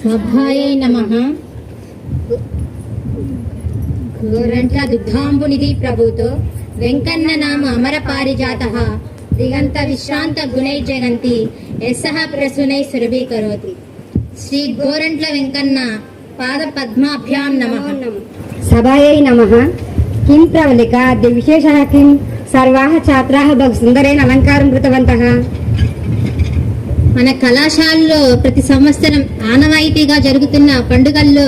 స్వభాయై నమః. గోరంట్ల దుగ్ధాంబునిధి ప్రభుతో వెంకన్న నామ అమర పారిజాతః దిగంత విశ్రాంత గుణై జగంతి యస్సః ప్రసూనై సురభీకరోతి. శ్రీ గోరంట్ల వెంకన్న పాద పద్మాభ్యాం నమః. సభాయై నమః. కిం ప్రవళిక అద్య విశేషః కిం? సర్వాః ఛాత్రాः బహు సుందరేణ అలంకారం కృతవంతః. మన కళాశాలలో ప్రతి సంవత్సరం ఆనవాయితీగా జరుగుతున్న పండుగల్లో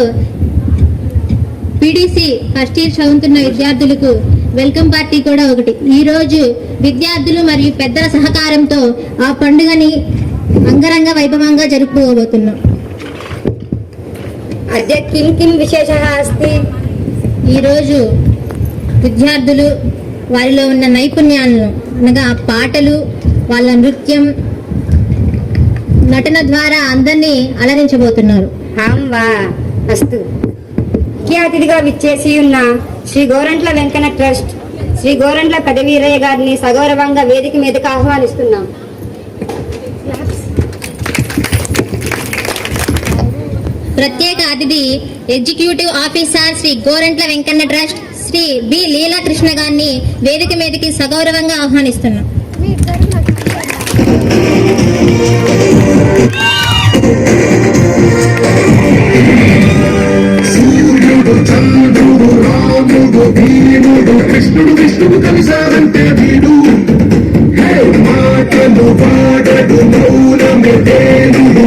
పీడీసీ ఫస్ట్ ఇయర్ చదువుతున్న విద్యార్థులకు వెల్కమ్ పార్టీ కూడా ఒకటి. ఈరోజు విద్యార్థులు మరియు పెద్దల సహకారంతో ఆ పండుగని అంగరంగ వైభవంగా జరుపుకోబోతున్నాం. అద్య కిం కిం విశేషः అస్తి? ఈరోజు విద్యార్థులు వారిలో ఉన్న నైపుణ్యాలను అనగా పాటలు, వాళ్ళ నృత్యం, నటన ద్వారా అందరినీ అలరించబోతున్నారు. హాం వా అస్తు. ముఖ్య అతిథిగా విచ్చేసి ఉన్న శ్రీ గోరంట్ల వెంకన్న ట్రస్ట్ శ్రీ గోరంట్ల పెదవీరయ్య గారిని సగౌరవంగా వేదిక మీదకు ఆహ్వానిస్తున్నాం. ప్రత్యేక అతిథి executive officer Shri Gorantla Venkanna trust Shri B Leelakrishna గారిని వేదిక మీదకి సగౌరవంగా ఆహ్వానిస్తున్నాం. చంద్రుడు రాముడు భీముడు కృష్ణుడు విష్ణుడు కలిసారంటే వీడు మాటలు పాడడు మౌనమే దేవుడు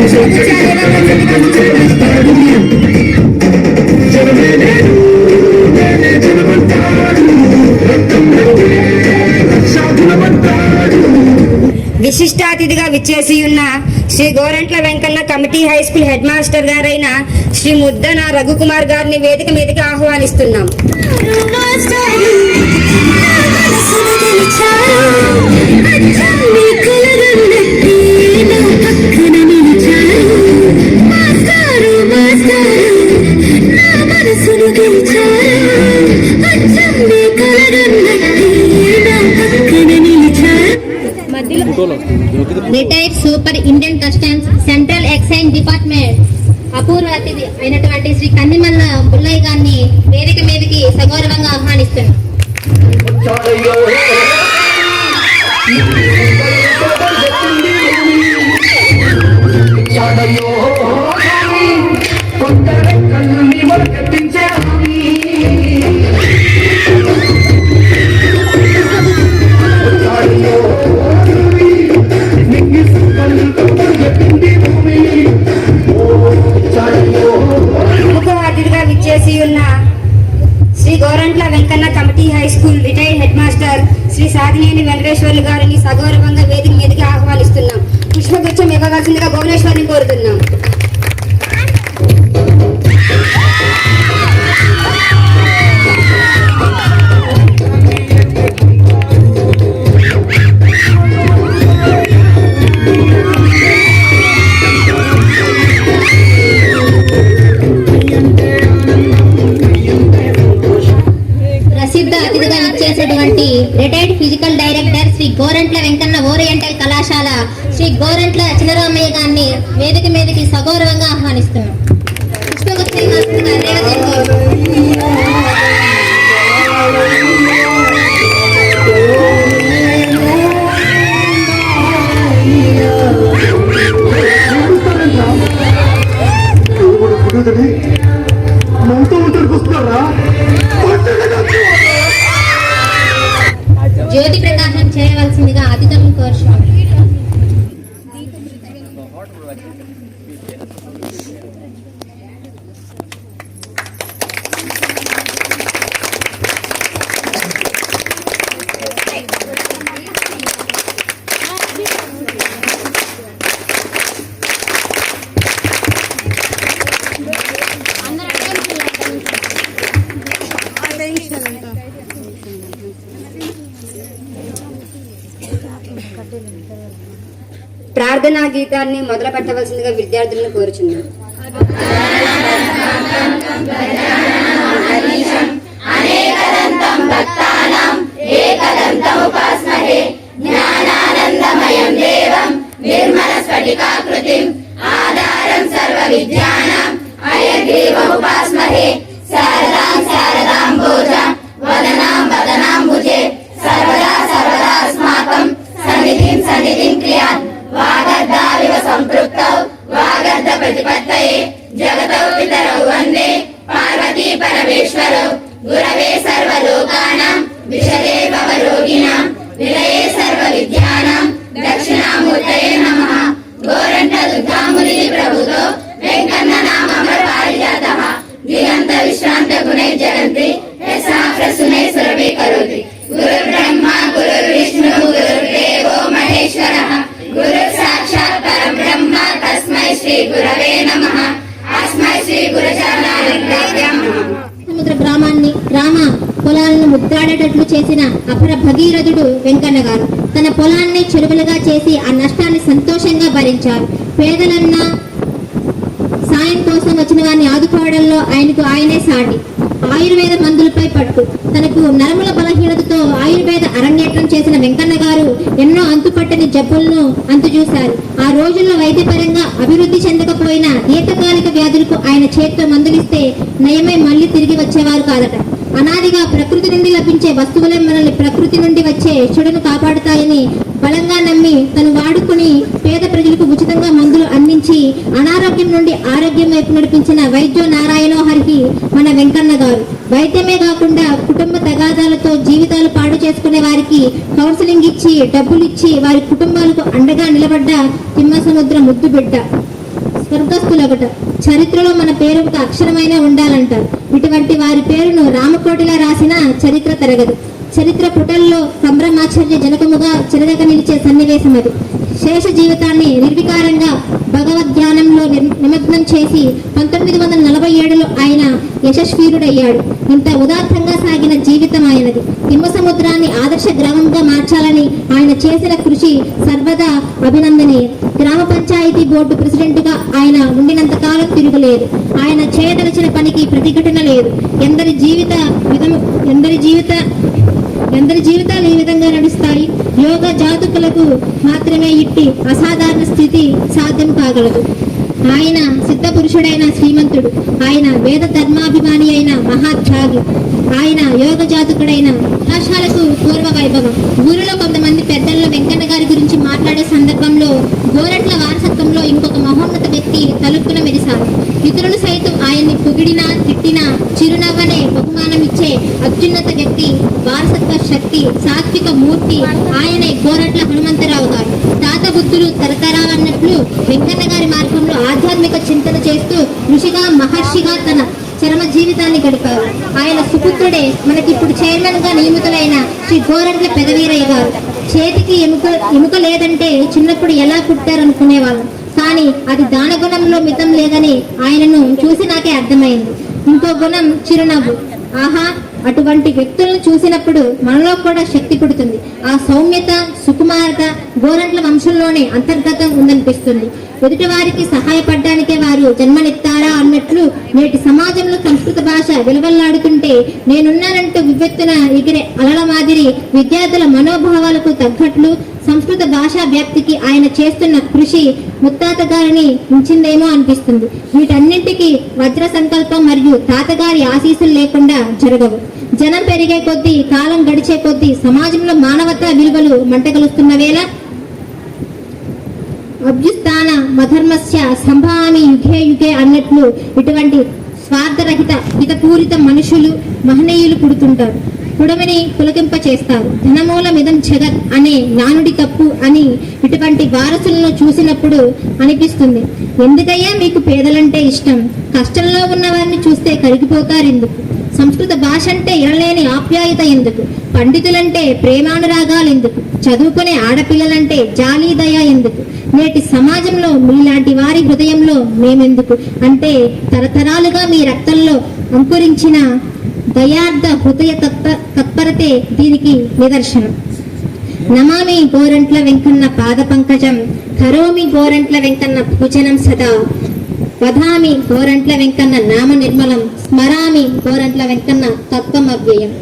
జనమే నేను జనమంటాడు రక్షాగుణమంటాడు. విశిష్ట అతిథిగా విచ్చేసి ఉన్న Shri Gorantla Venkanna committee high school headmaster గారైన శ్రీ ముద్దన రఘుకుమార్ గారిని వేదిక మీదకి ఆహ్వానిస్తున్నాం. Retired superintendent customs central excise department అపూర్వ అతిథి అయినటువంటి శ్రీ కన్నిమల్ల పుల్లయ్య గారిని వేదిక మీదకి సగౌరవంగా ఆహ్వానిస్తున్నాం. ప్రముఖ అతిథిగా విచ్చేసి ఉన్న Shri Gorantla Venkanna committee high school retired head master Shri Sadhineni Venkateswarlu గారిని సగౌరవంగా వేదిక మీదకి ఆహ్వానిస్తున్నాం. పుష్పగుచ్చం ఇవ్వవలసిందిగా భువనేశ్వర్ని కోరుతున్నాం. Retired physical director Shri Gorantla Venkanna oriental కళాశాల శ్రీ గోరంట్ల చినరామయ్య గారిని వేదిక మీదకి సగౌరవంగా ఆహ్వానిస్తున్నాం. జ్యోతి ప్రకాశం చేయవలసిందిగా అతిథులను కోరుచున్నాం. ప్రార్థనా గీతాన్ని మొదలు పెట్టవలసిందిగా విద్యార్థులను కోరుచున్నాం. నిర్మల స్ఫటికాకృతిం ఆధారం సర్వ విద్యానాం గ్రామ పొలాలను ముద్రాడేటట్లు చేసిన అపర భగీరథుడు వెంకన్న గారు. తన పొలాన్ని చెరువులుగా చేసి ఆ నష్టాన్ని సంతోషంగా భరించారు. పేదలన్నా సాయం కోసం వచ్చిన వారిని ఆదుకోవడంలో ఆయనే సాటి. ఆయుర్వేద మందులపై పట్టు. తనకు నరముల బలహీనతతో ఆయుర్వేద అరంగేట్రం చేసిన వెంకన్న గారు ఎన్నో అంతుపట్టని జబ్బులను అంతుచూశారు. ఆ రోజుల్లో వైద్యపరంగా అభివృద్ధి చెందకపోయినా దీర్ఘకాలిక వ్యాధులకు ఆయన చేతితో మందులిస్తే నయమై మళ్లీ తిరిగి వచ్చేవారు కాదట. అనాదిగా ప్రకృతి నుండి లభించే వస్తువులే మనల్ని ప్రకృతి నుండి వచ్చే చెడును కాపాడుతాయని బలంగా నమ్మి తను వాడుకుని పేద ప్రజలకు ఉచితంగా మందులు అందించి అనారోగ్యం నుండి ఆరోగ్యం వైపు నడిపించిన వైద్యో నారాయణో హరికి మన వెంకన్న గారు. వైద్యమే కాకుండా కుటుంబ తగాదాలతో జీవితాలు పాడు చేసుకునే వారికి కౌన్సిలింగ్ ఇచ్చి డబ్బులిచ్చి వారి కుటుంబాలకు అండగా నిలబడ్డ తిమ్మసముద్ర ముద్దు బిడ్డ. స్వర్గస్థులొకట. చరిత్రలో మన పేరు ఒక అక్షరమైనా ఉండాలంటారు. ఇటువంటి వారి పేరును రామకోటిలా రాసిన చరిత్ర తరగదు. చరిత్ర పుటల్లో సంభ్రమాచార్య జనకముగా చిరగక నిలిచే సన్నివేశం అది. శేష జీవితాన్ని నిర్వికారంగా భగవద్ధ్యానంలో నిమగ్నం చేసి 1947లో ఆయన యశస్వీరుడయ్యాడు. ఇంత ఉదాత్తంగా సాగిన జీవితం ఆయనది. తిమ్మసముద్రాన్ని ఆదర్శ గ్రామంగా మార్చాలని ఆయన చేసిన కృషి సర్వదా అభినందనీయం. గ్రామ పంచాయతీ బోర్డు ప్రెసిడెంట్గా ఆయన ఉండినంత కాలం తిరుగులేదు. ఆయన చేయదలిచిన పనికి ప్రతిఘటన లేదు. ఎందరి జీవితాలు ఈ విధంగా నడుస్తాయి. యోగ జాతకులకు మాత్రమే ఇట్టి అసాధారణ స్థితి సాధ్యం కాగలదు. ఆయన సిద్ధ పురుషుడైన శ్రీమంతుడు. ఆయన వేద ధర్మాభిమాని అయిన మహాత్యాగి. ఆయన యోగ జాతకుడైన కళాశాలకు పూర్వ వైభవం. ఊరిలో కొంతమంది పెద్దల్లో వెంకన్న గారి గురించి మాట్లాడే సందర్భంలో గోరంట్ల వారసత్వంలో ఇంకొక మహోన్నత వ్యక్తి తలుపున మెరిశారు. ఇతరులు సైతం ఆయన్ని పొగిడినా తిట్టినా చిరునవ్వనే బహుమానం ఇచ్చే అత్యున్నత వ్యక్తి, వారసత్వ శక్తి, సాత్విక మూర్తి ఆయనే గోరంట్ల హనుమంతరావు గారు. తాత బుద్ధులు తరతరాలన్నట్లు వెంకన్న గారి మార్గంలో ఆధ్యాత్మిక చింతన చేస్తూ ఋషిగా మహర్షిగా తన చరమ జీవితాన్ని గడిపారు. ఆయన సుపుత్రుడే మనకిప్పుడు చైర్మన్ గా నియమితులైన శ్రీ గోరంట్ల పెదవీరయ్య గారు. చేతికి ఎముక లేదంటే చిన్నప్పుడు ఎలా పుట్టారనుకునేవాళ్ళం. కానీ అది దానగుణంలో మితం లేదని ఆయనను చూసి నాకే అర్థమైంది. ఇంకో గుణం చిరునవ్వు. ఆహా, అటువంటి వ్యక్తులను చూసినప్పుడు మనలో కూడా శక్తి పుడుతుంది. ఆ సౌమ్యత, సుకుమారత గోరంట్ల వంశంలోనే అంతర్గతం ఉందనిపిస్తుంది. ఎదుటి వారికి సహాయపడడానికే వారు జన్మనెత్తారా అన్నట్లు నేటి సమాజంలో సంస్కృత భాష విలువల్లాడుతుంటే నేనున్నానంటూ వివ్వెత్తున ఎగిరే అలల మాదిరి విద్యార్థుల మనోభావాలకు తగ్గట్లు సంస్కృత భాషా వ్యాప్తికి ఆయన చేస్తున్న కృషి ముత్తాత గారిని మించిందేమో అనిపిస్తుంది. వీటన్నింటికీ వజ్ర సంకల్పం మరియు తాతగారి ఆశీస్సులు లేకుండా జరగవు. జనం పెరిగే కొద్దీ, కాలం గడిచే కొద్దీ సమాజంలో మానవతా విలువలు మంటగలుస్తున్న వేళ అభ్యుస్థాన మధర్మస్య సంభామి యుగే యుగే అన్నట్లు ఇటువంటి స్వార్థరహిత హితపూరిత మనుషులు మహనీయులు పుడుతుంటారు. పుడమిని పులకింప చేస్తారు. ధనమూలమిదం జగత్ అనే నానుడి తప్పు అని ఇటువంటి వారసులను చూసినప్పుడు అనిపిస్తుంది. ఎందుకయ్యా మీకు పేదలంటే ఇష్టం? కష్టంలో ఉన్న వారిని చూస్తే కరిగిపోతారెందుకు? సంస్కృత భాష అంటే ఎనలేని ఆప్యాయత ఎందుకు? పండితులంటే ప్రేమానురాగాలెందుకు? చదువుకునే ఆడపిల్లలంటే జాలి దయ ఎందుకు? నేటి సమాజంలో మీలాంటి వారి హృదయంలో మేమెందుకు అంటే తరతరాలుగా మీ రక్తంలో అంకురించిన దయార్థ హృదయ తత్పరతే దీనికి నిదర్శనం. నమామి గోరంట్ల వెంకన్న పాద పంకజం, కరోమి గోరంట్ల వెంకన్న పూజనం సదా, వదామి గోరంట్ల వెంకన్న నామ నిర్మలం, స్మరామి గోరంట్ల వెంకన్న తత్వం అవ్యయం.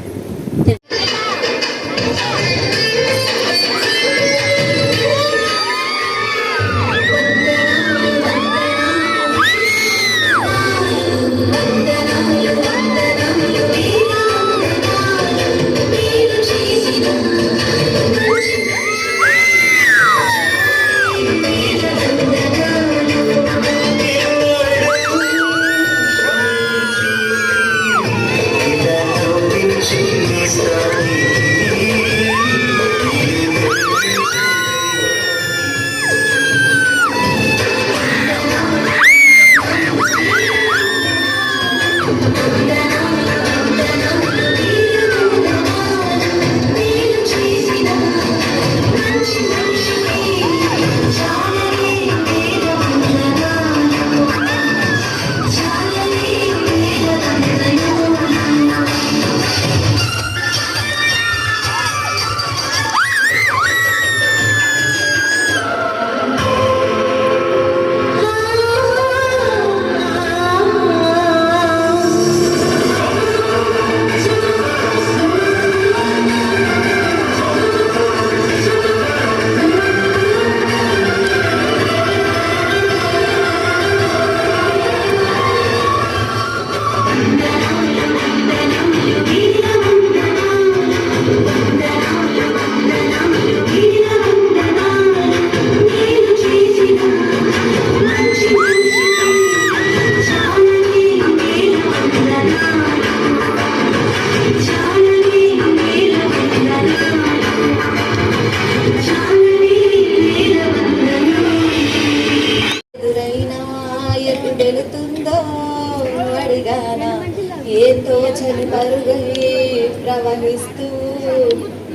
మరుగై ప్రవహిస్తూ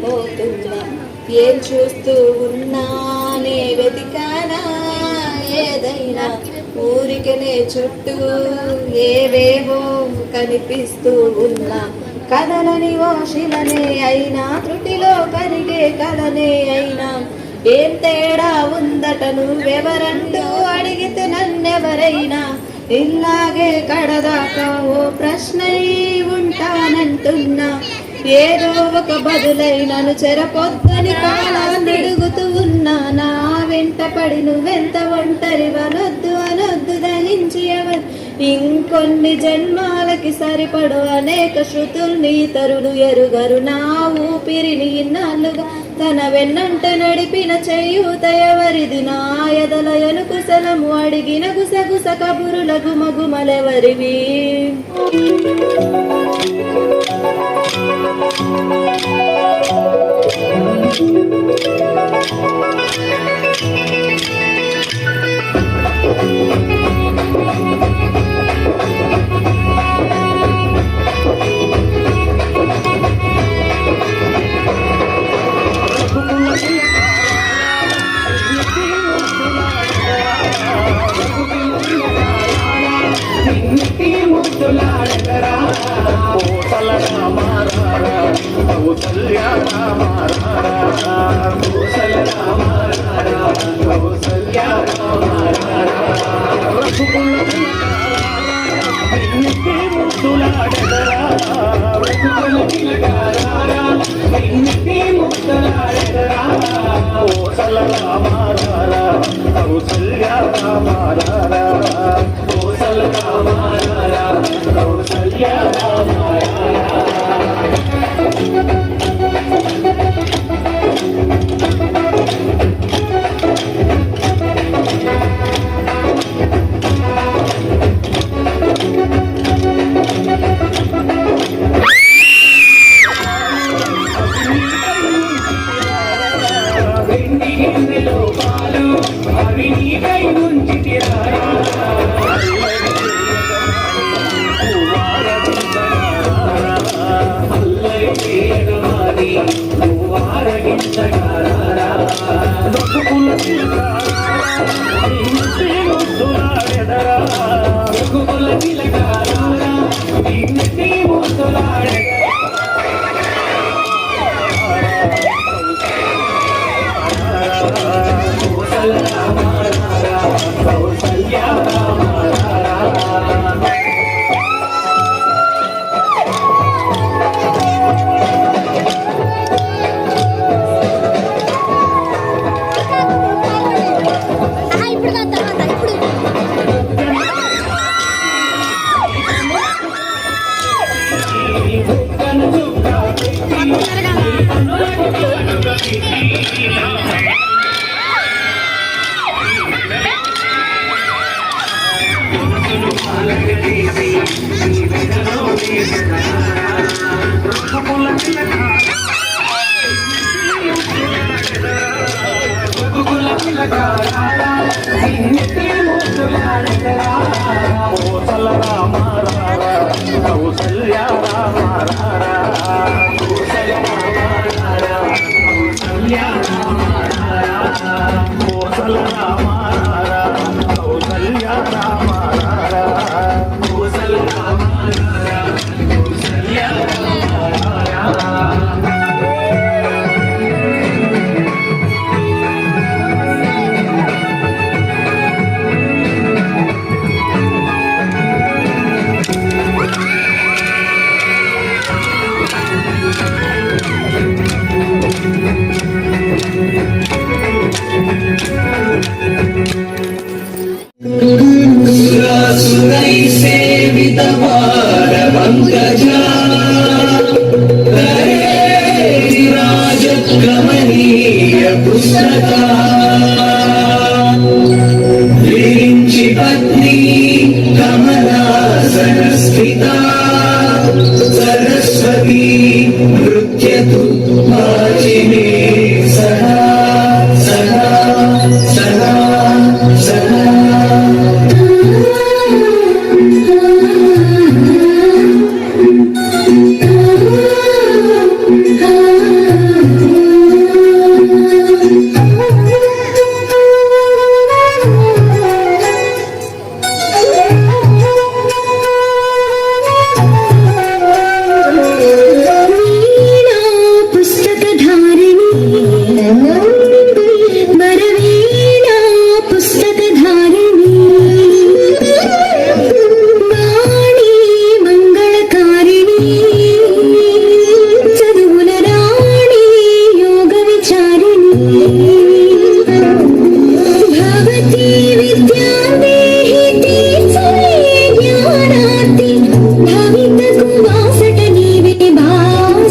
పోతున్నా. ఏం చూస్తూ ఉన్నానే వెతికానా ఏదైనా, ఊరికనే చుట్టూ ఏవేవో కనిపిస్తూ ఉన్నా. కదలని ఓషిలనే అయినా, త్రుటిలో కరిగే కలనే అయినా, ఏం తేడా ఉందట నువ్వెవరంటూ అడిగితే నన్నెవరైనా, ఇలాగే కడదాకా ఓ ప్రశ్నై ఉంటానంటున్నా. ఏదో ఒక బదులై నన్ను చెరపొద్దని కాలాన్ని అడుగుతూ ఉన్నా. నా వెంట పడి నువ్వెంత ఒంటరివనొద్దు అనొద్దు దహించి ఎవరు, ఇంకొన్ని జన్మాలకి సరిపడు అనేక శృతుల్ని ఇతరులు ఎరుగరు. నా ఊపిరిని ఇన్నాళ్ళుగా తన వెన్నంట నడిపిన చేయూత ఎవరిది, నా ఎదలయను కుశలము అడిగిన గుసగుస కబురుల గుమగుమలెవరివి.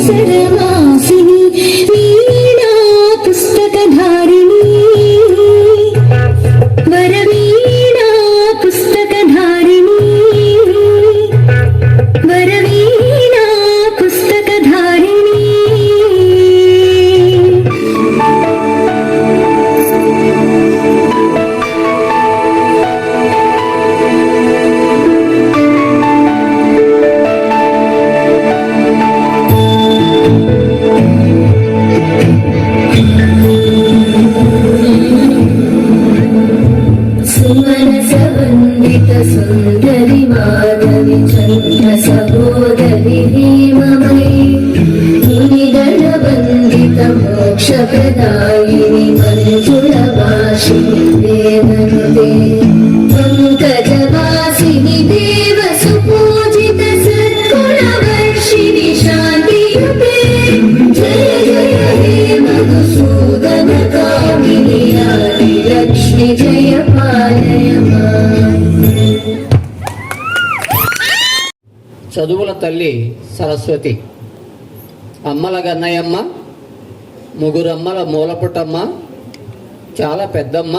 అవసరవాసిని వీణా పుస్తకధారిణి వరవీణా పుస్తకధారిణి వరవీణా పుస్తకధారిణి సుమనసవందిత సుందరి మాధవి చంద్ర సహోదరి హేమమయీ మునిగణవందిత మోక్షప్రదాయిని మంజుల వాసిని దేవనుతే పంకజవాసిని దేవ సుపూజిత సద్గుణవర్షిణి శాంతియుతే జయ జయ హే మధుసూదన కామిని ఆది లక్ష్మి జయ పాలయ చదువుల తల్లి సరస్వతి, అమ్మల గన్నయమ్మ, ముగ్గురమ్మల మూలపుటమ్మ, చాలా పెద్దమ్మ,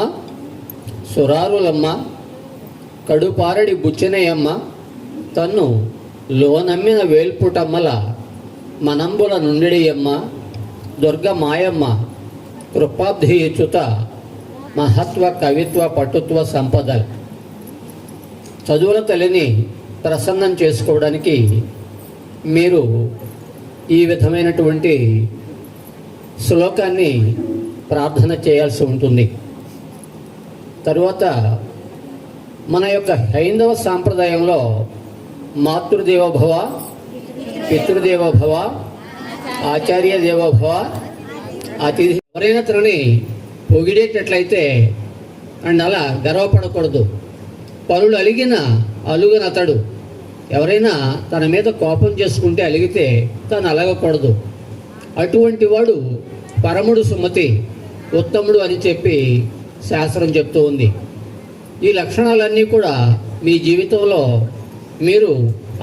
సురారులమ్మ, కడుపారడి బుచ్చినయమ్మ, తన్ను లోనమ్మిన వేల్పుటమ్మల మనంబుల నుండియమ్మ, దుర్గ మాయమ్మ, కృపాబ్ధియుచుత మహత్వ కవిత్వ పటుత్వ సంపదలు. చదువుల తల్లిని ప్రసన్నం చేసుకోవడానికి మీరు ఈ విధమైనటువంటి శ్లోకాన్ని ప్రార్థన చేయాల్సి ఉంటుంది. తరువాత మన యొక్క హైందవ సాంప్రదాయంలో మాతృదేవోభవ, పితృదేవోభవ, ఆచార్య దేవోభవ, అతిథి ఎవరైనా తనని పొగిడేటట్లయితే అండ్ అలా గర్వపడకూడదు. పరులు అలిగిన అలుగనతడు. ఎవరైనా తన మీద కోపం చేసుకుంటే అలిగితే తను అలగకూడదు. అటువంటి వాడు పరముడు సుమతి, ఉత్తముడు అని చెప్పి శాస్త్రం చెప్తూ ఉంది. ఈ లక్షణాలన్నీ కూడా మీ జీవితంలో మీరు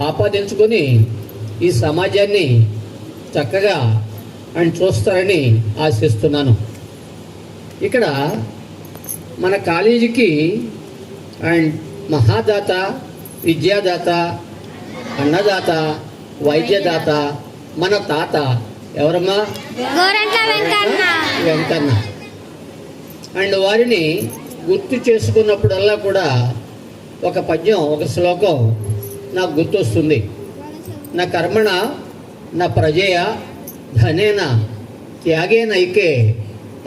ఆపాదించుకొని ఈ సమాజాన్ని చక్కగా అండ్ చూస్తారని ఆశిస్తున్నాను. ఇక్కడ మన కాలేజీకి అండ్ మహాదాత, విద్యాదాత, అన్నదాత, వైద్యదాత మన తాత ఎవరమ్మా? వెంకన్న. అండ్ వారిని గుర్తు చేసుకున్నప్పుడల్లా కూడా ఒక పద్యం, ఒక శ్లోకం నాకు గుర్తొస్తుంది. నా కర్మణ నా ప్రజయ ధనేన త్యాగేనైకే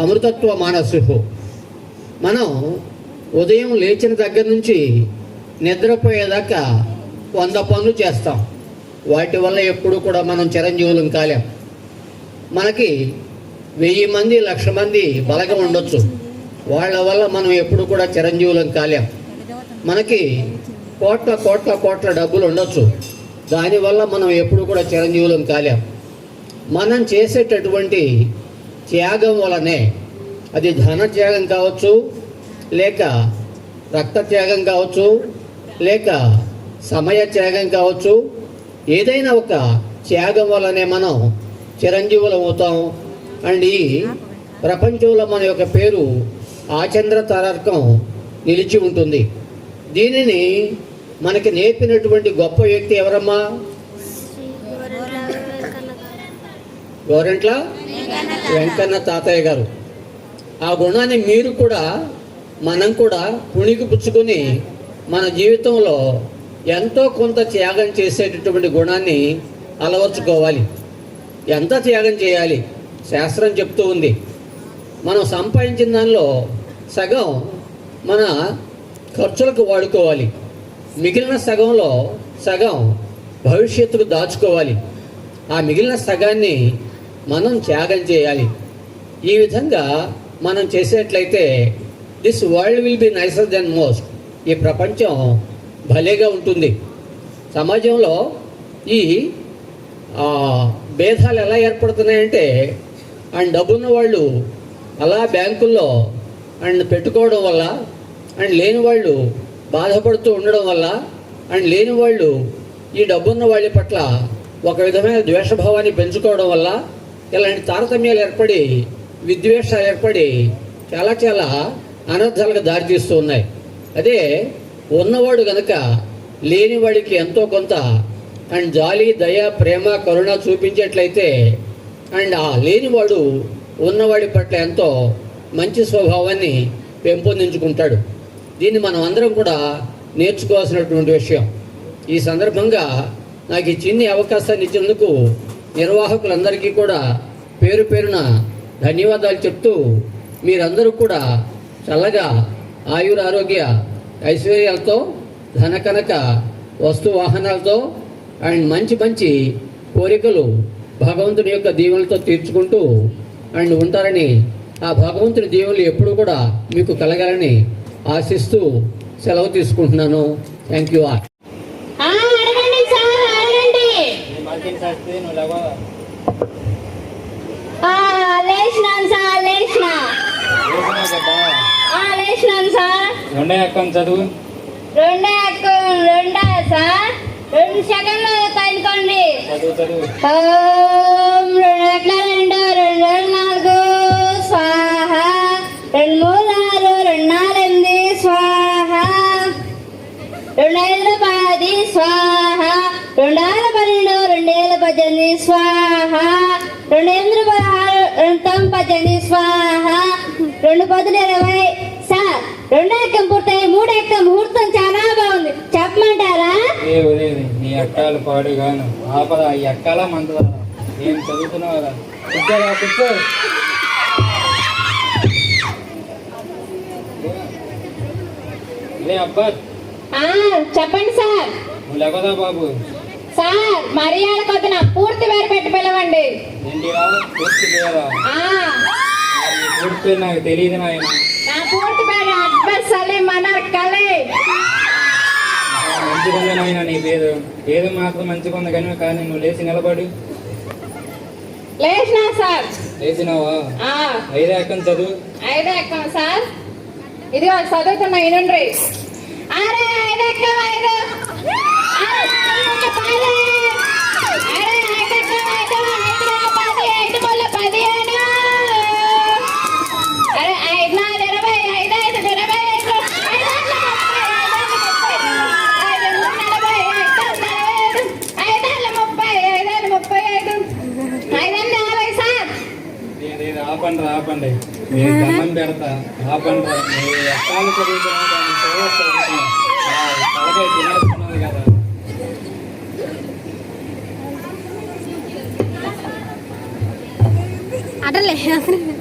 అమృతత్వ మానసు. మనం ఉదయం లేచిన దగ్గర నుంచి నిద్రపోయేదాకా 100 పనులు చేస్తాం. వాటి వల్ల ఎప్పుడు కూడా మనం చిరంజీవులం కాలేం. మనకి 1000 మంది 1,00,000 మంది బలగం ఉండొచ్చు, వాళ్ళ వల్ల మనం ఎప్పుడు కూడా చిరంజీవులం కాలేం. మనకి కోట్ల కోట్ల కోట్ల డబ్బులు ఉండొచ్చు, దానివల్ల మనం ఎప్పుడు కూడా చిరంజీవులం కాలేం. మనం చేసేటటువంటి త్యాగం వలనే, అది ధన త్యాగం కావచ్చు, లేక రక్త త్యాగం కావచ్చు, లేక సమయ త్యాగం కావచ్చు, ఏదైనా ఒక త్యాగం వల్లనే మనం చిరంజీవులం అవుతాం. అండ్ ఈ ప్రపంచంలో మన యొక్క పేరు ఆచంద్ర తారకం నిలిచి ఉంటుంది. దీనిని మనకి నేర్పినటువంటి గొప్ప వ్యక్తి ఎవరమ్మా? గోరెంట్ల వెంకన్న తాతయ్య గారు. ఆ గుణాన్ని మీరు కూడా, మనం కూడా పుణికి పుచ్చుకొని మన జీవితంలో ఎంతో కొంత త్యాగం చేసేటటువంటి గుణాన్ని అలవర్చుకోవాలి. ఎంత త్యాగం చేయాలి? శాస్త్రం చెప్తూ ఉంది. మనం సంపాదించిన దానిలో సగం మన ఖర్చులకు వాడుకోవాలి, మిగిలిన సగంలో సగం భవిష్యత్తుకు దాచుకోవాలి. ఆ మిగిలిన సగాన్ని మనం త్యాగం చేయాలి. ఈ విధంగా మనం చేసేట్లయితే this world will be nicer then most. ఈ ప్రపంచం భలేగా ఉంటుంది. సమాజంలో ఈ భేదాలు ఎలా ఏర్పడుతున్నాయంటే, అండ్ డబ్బున్న వాళ్ళు అలా బ్యాంకుల్లో అండ్ పెట్టుకోవడం వల్ల, అండ్ లేని వాళ్ళు బాధపడుతూ ఉండడం వల్ల, అండ్ లేని వాళ్ళు ఈ డబ్బున్న వాళ్ళ పట్ల ఒక విధమైన ద్వేషభావాన్ని పెంచుకోవడం వల్ల ఇలాంటి తారతమ్యాలు ఏర్పడి విద్వేషాలు ఏర్పడి చాలా చాలా అనర్థాలకు దారితీస్తూ ఉన్నాయి. అదే ఉన్నవాడు గనక లేనివాడికి ఎంతో కొంత అండ్ జాలి, దయ, ప్రేమ, కరుణ చూపించేట్లయితే అండ్ ఆ లేనివాడు ఉన్నవాడి పట్ల ఎంతో మంచి స్వభావాన్ని పెంపొందించుకుంటాడు. దీన్ని మనం అందరం కూడా నేర్చుకోవాల్సినటువంటి విషయం. ఈ సందర్భంగా నాకు ఈ చిన్ని అవకాశాన్ని ఇచ్చినందుకు నిర్వాహకులందరికీ కూడా పేరు పేరున ధన్యవాదాలు చెప్తూ మీరందరూ కూడా చల్లగా ఆయురారోగ్య ఐశ్వర్యాలతో ధనకనక వస్తు వాహనాలతో అండ్ మంచి మంచి కోరికలు భగవంతుని యొక్క దీవెనలతో తీర్చుకుంటూ అండ్ ఉంటారని, ఆ భగవంతుని దీవెనలు ఎప్పుడు కూడా మీకు కలగాలని ఆశిస్తూ సెలవు తీసుకుంటున్నాను. Thank you all. లేచినాను సార్. రెండే అక్కం చదువు. రెండా సార్? 2 సెకండ్లు కనుకోండి. చదువు. 2 2 4 స్వాహ, 2 3 6 2 4 8 స్వాహ, 2 5 10 స్వాహ, 2 6 12 2 7 18 స్వాహ, 2 8 16 9 18 స్వాహ, 2 10 20 సార్. 2 ఎక్కం పూర్తయి 3 ఎక్కం ముహూర్తం చాలా బాగుంది, చెప్పమంటారా? నీ అక్కాలు పాడుగాను ఆపదా. ఈ అక్కాల మందుదా ఏం చదువుతున్నావు? కూర్చో. ఇదే అబ్బా. చెప్పండి సార్. నువ్వు లేవదా బాబు? సార్ మర్యాద కొద్దిన పూర్తి పేరు పెట్టి పిలవండి. ఏంటిరా పూర్తి పేరా? పూర్తి పేరు నాకు తెలియదు నాయన. నా పూర్తి పేరు అక్బర్ సలీం అనార్ కలే. మంచిగా ఉంది నాయన నీ పేరు. పేరు మాత్రం మంచిగా ఉంది కానీ నువ్వు లేచి నిలబడి. లేచినా సార్? లేచినావా? 5 ఎక్కం చదువు. 5 ఎక్కం సార్? ఇదిగో చదువుతున్నా వినండి. 5 ఎక్కం 5 ఆపండి. నేను గమనం పెడతా. ఆపండి. ఎక్కాలు చదువుతున్నావు తలకాయ తినేస్తున్నావు కదా.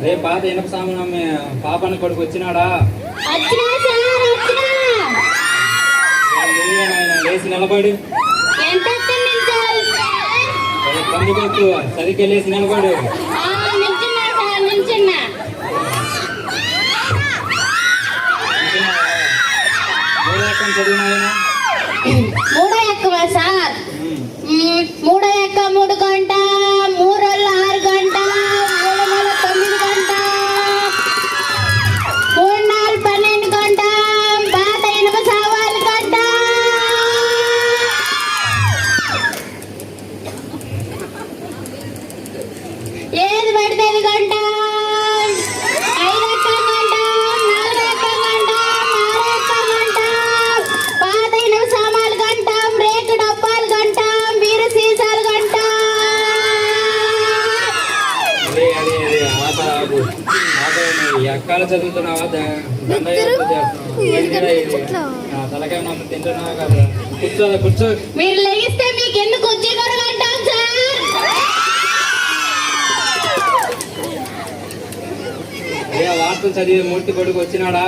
రే పాత ఇనప సామాన్ పాపని కొడుకు వచ్చినాడా? లేచి నిలబడి. పండుగ సరిగ్గా లేచి నిలబడు. మూడో ఎక్కువ సార్? 3 ఎక్క 3 గంట, 3 6 గంట, 3 9 గంట, 3 4 12 గంట, బాత 8 సవాల్ గంట. ఏది పడితే గంట. 5 ఎక్క గంట, 4 ఎక్క గంట, 6 ఎక్క గంట, బాత 8 సామాల్ గంట, బ్రేక్ డబ్బాలు గంట, బీరు సీసాలు గంట. ఎక్కాలు చదువుతున్నావా? తలకాయ మాత్రం తింటున్నావా కదా? కూర్చో. మీరు లెగిస్తే మీకు ఎందుకు ఉద్యోగం అంటాం సార్? వార్తలు చదివే మూర్తి కొడుకు వచ్చినాడా?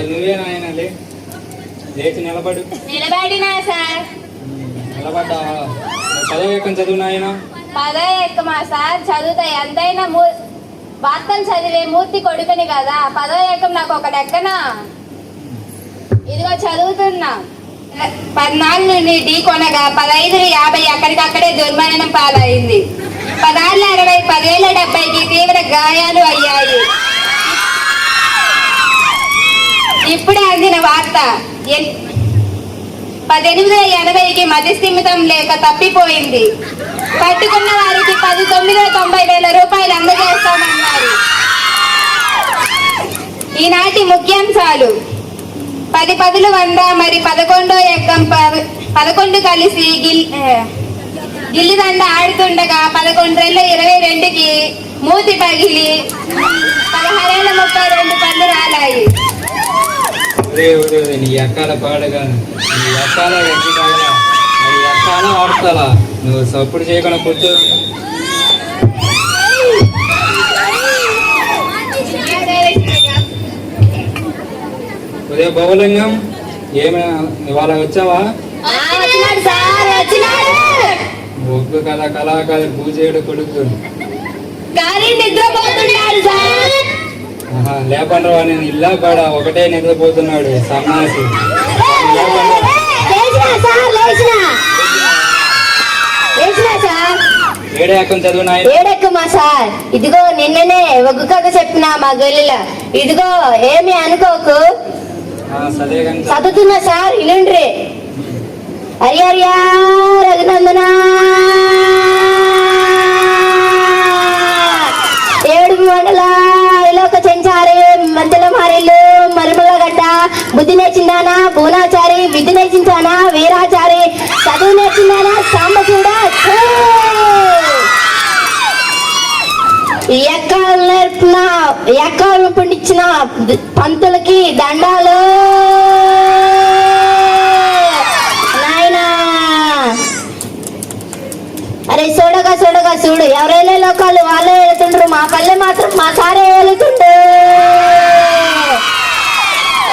నువ్వే నాయన లేచి నిలబడు. నిలబడినా సార్? నిలబడ్డావా? 10వ ఎక్కం చదువు నాయన. 10వ ఎక్కమా సార్? చదువుతా. ఎంతైనా వార్తలు చదివే మూర్తి కొడుకుని కదా. 10వ ఎక్కం నాకు ఒకటి ఎక్కనా? ఇదిగో చదువుతున్నా. 14 నుండి ఢీ కొనగా 15 50 అక్కడికక్కడే దుర్మరణం పాలైంది. 16 60 10 70కి తీవ్ర గాయాలు అయ్యాయి. ఇప్పుడే అందిన వార్త. 1880కి మతిస్థిమితం లేక తప్పిపోయింది. పట్టుకున్న వారికి 1990,000 రూపాయలు అందజేస్తామన్నారు. ఈనాటి ముఖ్యాంశాలు: 10 పదులు 100 మరి 11వ ఎక్కం 11 కలిసి గిల్లిదండ ఆడుతుండగా 11 22కి మూతి పగిలి 16 32 పళ్ళు రాలాయి. నీ ఎక్కాల పాడగాను, నీ ఎక్కాల వెంకటాల, నీ ఎక్కాల ఆడతాలా, నువ్వు సప్పుడు చేయకుండా కూర్చో. ఉదయ బహులింగం, ఏమైనా ఇవాళ వచ్చావా? ఒగ్గు కళ కళాకారు పూజేడు కొడుకు లేపండ్రా, నేను ఇల్లా కాడ ఒకటే నిద్రపోతున్నాడు సన్నాసి. ఏడెక్కం చదువునా? ఏడెక్కమా సార్, ఇదిగో నిన్ననే ఒగ్గు కథ చెప్పిన మా గల్లీలో. ఇదిగో ఏమి అనుకోకు, చదువుతున్నా సార్, ఇల్లుండ్రి. హరియర్యా రఘునందన 7 మండల ఇలోక చెంచారి మధ్యలో మారేళ్ళు మరుమలగడ్డ బుద్ధి నేర్చిందానా పూనాచారి, విద్య నేర్చించానా వీరాచారి, చదువు నేర్చిందానా సాంబచూడ. ఎక్కాలు నేర్పిన ఎక్కాలు పండించిన పంతులకి దండాలు. నాయనా అరే చూడగా చూడగా చూడు, ఎవరైనా లోకాలు వాళ్ళే వెళుతుండ్రు, మా పల్లె మాత్రం మా సారే వెళుతుండు.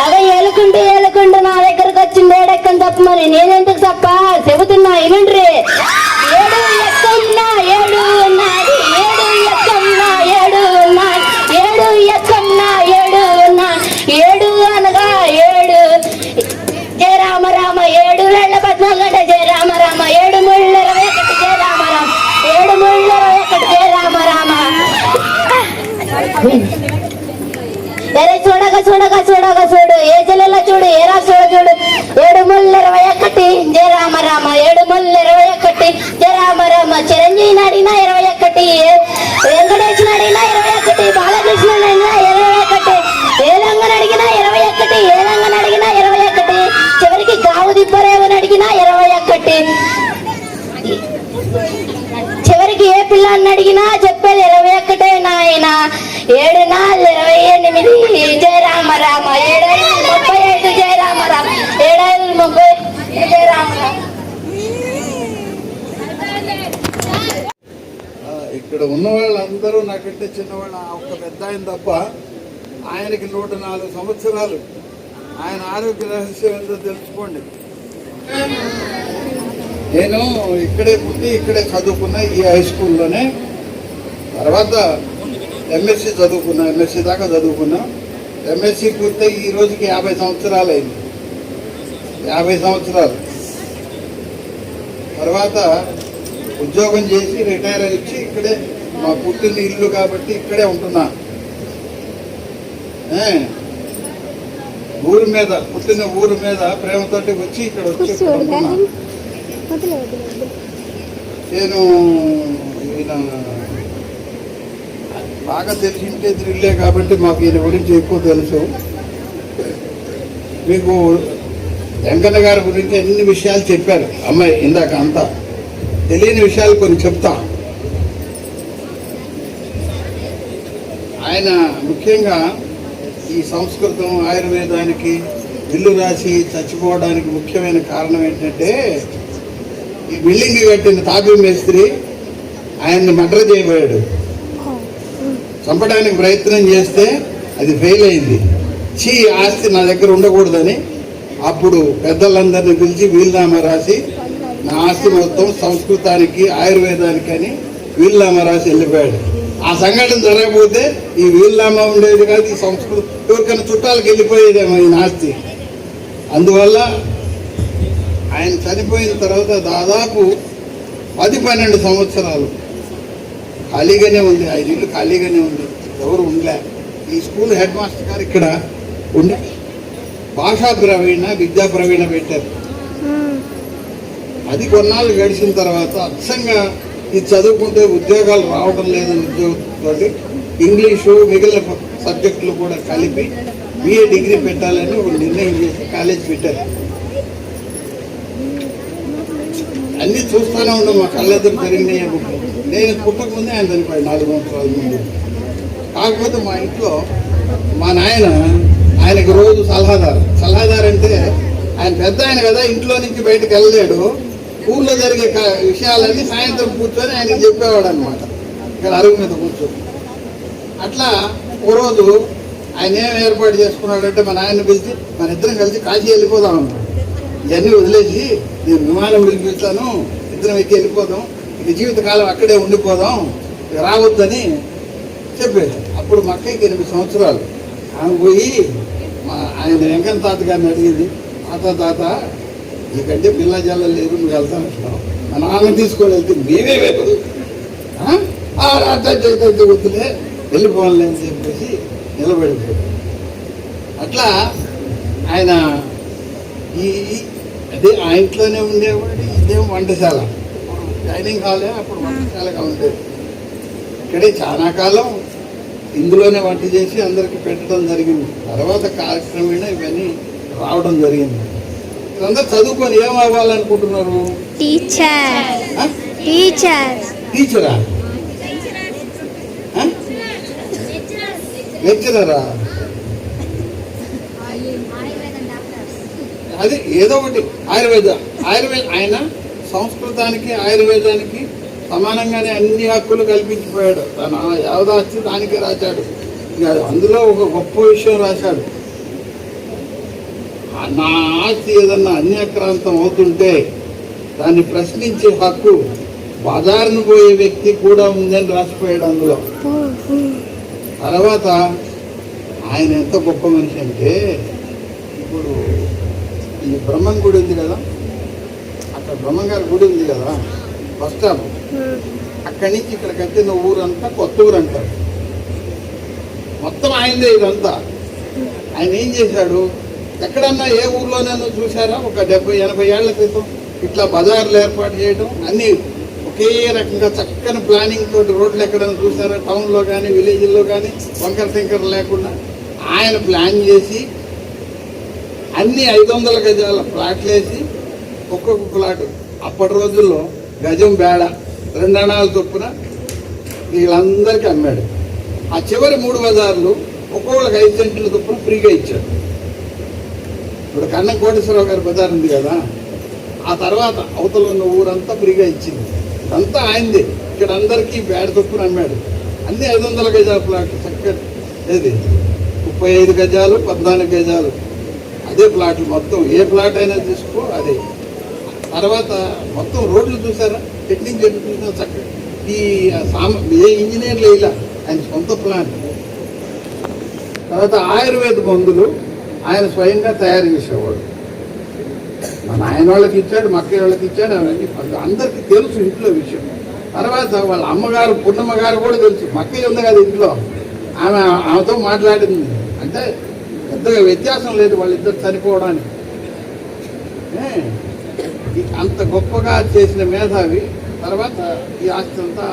అదే ఏలుకుంటూ నా దగ్గరకు వచ్చింది ఏడెక్కని తప్పమని. నేనెందుకు తప్ప చెబుతున్నా, ఇనుండ్రి. 7 ఎక్కన్నా 7 ఉన్నది, 7 ఎక్కన్నా 7 ఉన్నాయి, 7 ఎక్కన్నా 7 ఉన్నాయి, 7 అనగా 7 జయ రామ రామ 7 2 14 జయ రామ రామ 7 3 21 జయ రామ రామ 7 3 21 జయ రామ రామ. చూడగా చూడగా చూడగా చూడు, ఏ జిల్లాలో చూడు, ఏ రాష్ట్రంలో చూడు. 7 3 21 జయ రామ రామ 7 3 21 జయ రామ రామ. చిరంజీవిని అడిగినా 21, వెంకటేశ్వర అడిగినా 21, బాలకృష్ణ అడిగినా 21, ఏలంగని అడిగినా 21, ఏలంగని అడిగినా 21, చివరికి గావు దిబ్బరేవని అడిగినా 21, చివరికి ఏ పిల్లాన్ని అడిగినా చెప్పేది 21 నాయన. 7 4 28 జయ రామ రామ 7 5 35 జయ రామ రామ 7 5 30 జయ రామ రామ. ఇక్కడ ఉన్న వాళ్ళందరూ నాకంటే చిన్నవాళ్ళు, ఒక్క పెద్ద ఆయన తప్ప. ఆయనకి 104 సంవత్సరాలు. ఆయన ఆరోగ్య రహస్యం ఏంటో తెలుసుకోండి. నేను ఇక్కడే పుట్టి ఇక్కడే చదువుకున్నా, ఈ హై స్కూల్లోనే. తర్వాత ఎంఎస్సి చదువుకున్నా, ఎంఎస్సి దాకా చదువుకున్నా. ఎంఎస్సి పూర్తయి ఈ రోజుకి 50 సంవత్సరాలు అయింది. 50 సంవత్సరాలు తర్వాత ఉద్యోగం చేసి రిటైర్ అయ్యి ఇక్కడే, మా పుట్టిన ఇల్లు కాబట్టి ఇక్కడే ఉంటున్నా. ఊరి మీద, పుట్టిన ఊరి మీద ప్రేమతోటి వచ్చి ఇక్కడ ఉంటున్నా. నేను ఈయన బాగా తెలిసింటే ఇల్లే కాబట్టి మాకు ఈయన గురించి ఎక్కువ తెలుసు. మీకు వెంకన్న గారి గురించి అన్ని విషయాలు చెప్పారు అమ్మాయి ఇందాక. అంతా తెలియని విషయాలు కొన్ని చెప్తా. ఆయన ముఖ్యంగా ఈ సంస్కృతం ఆయుర్వేదానికి బిల్లు రాసి చచ్చిపోవడానికి ముఖ్యమైన కారణం ఏంటంటే, ఈ బిల్డింగ్ కట్టిన తాపీ మేస్త్రి ఆయన్ని మర్డర్ చేయబోయాడు. చంపడానికి ప్రయత్నం చేస్తే అది ఫెయిల్ అయింది. ఆస్తి నా దగ్గర ఉండకూడదని అప్పుడు పెద్దలందరినీ పిలిచి వీలునామా రాసి నా ఆస్తి మొత్తం సంస్కృతానికి ఆయుర్వేదానికి అని వీలునామా రాసి వెళ్ళిపోయాడు. ఆ సంఘటన జరగకపోతే ఈ వీలునామా ఉండేది కాదు, ఈ సంస్కృతి ఎవరికైనా చుట్టాలకు వెళ్ళిపోయేదేమో ఈ ఆస్తి. అందువల్ల ఆయన చనిపోయిన తర్వాత దాదాపు 10-12 సంవత్సరాలు ఖాళీగానే ఉంది. 5 ఇళ్ళు ఖాళీగానే ఉంది, ఎవరు ఉండలే. ఈ స్కూల్ హెడ్ మాస్టర్ గారు ఇక్కడ ఉండి భాషా ప్రవీణ, విద్యా ప్రవీణ పెట్టారు. అది కొన్నాళ్ళు గడిచిన తర్వాత అచ్చంగా ఇది చదువుకుంటే ఉద్యోగాలు రావడం లేదని ఉద్యోగంతో ఇంగ్లీషు మిగిలిన సబ్జెక్టులు కూడా కలిపి BA డిగ్రీ పెట్టాలని ఒక నిర్ణయం చేసి కాలేజ్ పెట్టారు. అన్నీ చూస్తూనే ఉన్నాం, మా కళ్ళెదురు జరిగినాయి. నేను పుట్టకముందే ఆయన చనిపోయాడు 4 సంవత్సరాల ముందు. కాకపోతే మా ఇంట్లో మా నాయన ఆయనకి రోజు సలహాదారు అంటే ఆయన పెద్ద ఆయన కదా, ఇంట్లో నుంచి బయటకు వెళ్ళలేడు. ఊళ్ళో జరిగే విషయాలన్నీ సాయంత్రం కూర్చొని ఆయనకి చెప్పేవాడు అనమాట, ఇక్కడ అరుగు మీద కూర్చొని. అట్లా ఓ రోజు ఆయన ఏం ఏర్పాటు చేసుకున్నాడంటే మా నాయన పిలిచి మన ఇద్దరం కలిసి కాశీ వెళ్ళిపోదాం అన్నాడు. ఇవన్నీ వదిలేసి నేను విమానం పిలిపిస్తాను, ఇద్దరం ఎక్కి వెళ్ళిపోదాం, ఇక జీవితకాలం అక్కడే ఉండిపోదాం, రావద్దని చెప్పాడు. అప్పుడు మా అక్కకి 8 సంవత్సరాలు. ఆమె పోయి ఆయన వెంకన్న తాత గారిని అడిగింది, తాత నీకంటే పిల్ల జల్ల లేదు, నువ్వు వెళ్తానంటున్నావు, మా నాన్న తీసుకొని వెళ్తే మేమే వెళ్ళదు వద్దులే వెళ్ళిపోవాలి అని చెప్పేసి నిలబడిపోయాడు. అట్లా ఆయన అదే ఆ ఇంట్లోనే ఉండేవాడు. ఇదేమో వంటశాల, డైనింగ్ హాలే అప్పుడు వంటశాలగా ఉండేది. ఇక్కడే చాలా కాలం ఇందులోనే వంట చేసి అందరికి పెట్టడం జరిగింది. తర్వాత కార్యక్రమేణా ఇవన్నీ రావడం జరిగింది. అందరూ చదువుకొని ఏం అవ్వాలనుకుంటున్నారు? టీచరా? లెక్చరరా? అది ఏదో ఒకటి. ఆయుర్వేద ఆయన సంస్కృతానికి ఆయుర్వేదానికి సమానంగానే అన్ని హక్కులు కల్పించిపోయాడు. తన యావదాస్తి దానికే రాశాడు. అందులో ఒక గొప్ప విషయం రాశాడు, నా ఆస్తి ఏదన్నా అన్యాక్రాంతం అవుతుంటే దాన్ని ప్రశ్నించే హక్కు బజారును పోయే వ్యక్తి కూడా ఉందని రాసిపోయాడు అందులో. తర్వాత ఆయన ఎంత గొప్ప మనిషి అంటే, ఇప్పుడు ఈ బ్రహ్మం గుడి ఉంది కదా, అక్కడ బ్రహ్మంగారి గుడి ఉంది కదా బస్ స్టాప్, అక్కడి నుంచి ఇక్కడ కట్టిన ఊరంతా కొత్త ఊరు అంటారు. మొత్తం ఆయనదే ఇదంతా. ఆయన ఏం చేశాడు, ఎక్కడన్నా ఏ ఊర్లోనైనా చూసారా ఒక 70-80 ఏళ్ల క్రితం ఇట్లా బజార్లు ఏర్పాటు చేయడం, అన్నీ ఒకే రకంగా చక్కని ప్లానింగ్ తోటి రోడ్లు ఎక్కడైనా చూసారా? టౌన్లో కానీ విలేజ్లో కానీ వంకర టింకర లేకుండా ఆయన ప్లాన్ చేసి అన్ని 500 గజాల ప్లాట్లు వేసి ఒక్కొక్క ప్లాట్ అప్పటి రోజుల్లో గజం బేడ 2 అణాల చొప్పున వీళ్ళందరికీ అమ్మాడు. ఆ చివరి 3 బజార్లు ఒక్కొక్కళ్ళకి 5 సెంట్ల చొప్పున ఫ్రీగా ఇచ్చాడు. ఇప్పుడు కన్నం కోటేశ్వరరావు గారి బజార్ ఉంది కదా, ఆ తర్వాత అవతల ఉన్న ఊరంతా ఫ్రీగా ఇచ్చింది. అంతా ఆయనది. ఇక్కడ అందరికీ బేడ చొప్పున అమ్మాడు. అన్ని 500 గజాల ప్లాట్లు చక్కటి, ఏది 35 గజాలు 14 గజాలు అదే ప్లాట్లు మొత్తం. ఏ ప్లాట్ అయినా తీసుకో అదే. తర్వాత మొత్తం రోడ్లు చూసారా, టెక్నిక్ చెట్టు చూసినా చక్కగా. ఈ ఏ ఇంజనీర్లు ఇలా ఆయన సొంత ప్లాన్. తర్వాత ఆయుర్వేద మందులు ఆయన స్వయంగా తయారు చేసేవాడు. మన ఆయన వాళ్ళకి ఇచ్చాడు, మా అక్కయ్య వాళ్ళకి ఇచ్చాడు. అవన్నీ అందరికీ తెలుసు ఇంట్లో విషయం. తర్వాత వాళ్ళ అమ్మగారు పున్నమ్మ గారు కూడా తెలుసు. మా అక్కయ్య ఉంది కదా ఇంట్లో, ఆమెతో మాట్లాడింది. అంటే పెద్దగా వ్యత్యాసం లేదు వాళ్ళిద్దరు చనిపోవడానికి. అంత గొప్పగా చేసిన మేధావి. తర్వాత ఈ ఆస్తి అంతా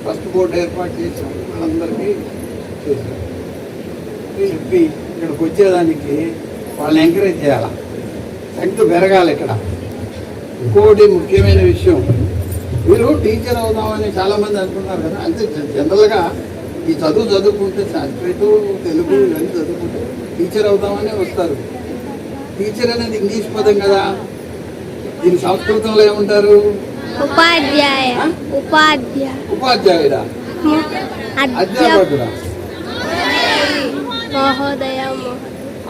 ట్రస్ట్ బోర్డు ఏర్పాటు చేసి వాళ్ళందరికీ చేశారు. చెప్పి ఇక్కడికి వచ్చేదానికి వాళ్ళని ఎంకరేజ్ చేయాలి, శక్తి పెరగాలి ఇక్కడ. ఇంకోటి ముఖ్యమైన విషయం, మీరు టీచర్ అవుదామని చాలామంది అనుకున్నారు కదా. అంటే జనరల్గా ఈ చదువుకుంటే సంస్కృతం తెలుగు ఇవన్నీ చదువుకుంటే టీచర్ అవుదామని వస్తారు. టీచర్ అనేది ఇంగ్లీష్ పదం కదా, దీని సంస్కృతంలో ఏమంటారు? ఉపాధ్యాయుడా? అధ్యాపకుడా?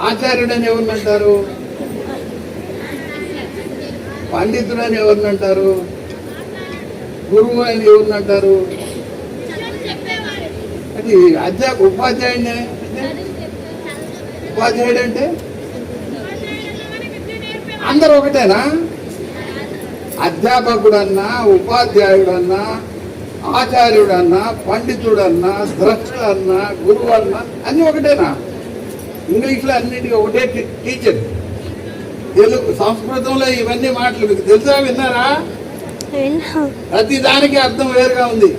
ఆచార్యుడని ఎవరినంటారు? పండితుడని ఎవరినంటారు? గురువు అని ఎవరినంటారు? అది ఉపాధ్యాయుడే. ఉపాధ్యాయుడు అంటే అందరూ ఒకటేనా? అధ్యాపకుడన్నా, ఉపాధ్యాయుడన్నా, ఆచార్యుడన్నా, పండితుడన్నా, ద్రష్టడన్నా, గురువు అన్నా అన్నీ ఒకటేనా? ఇంగ్లీష్లో అన్నిటికీ ఒకటే టీచర్. తెలుగు సంస్కృతంలో ఇవన్నీ మాటలు మీకు తెలుసా, విన్నారా? ప్రతి దానికి అర్థం వేరుగా ఉంది.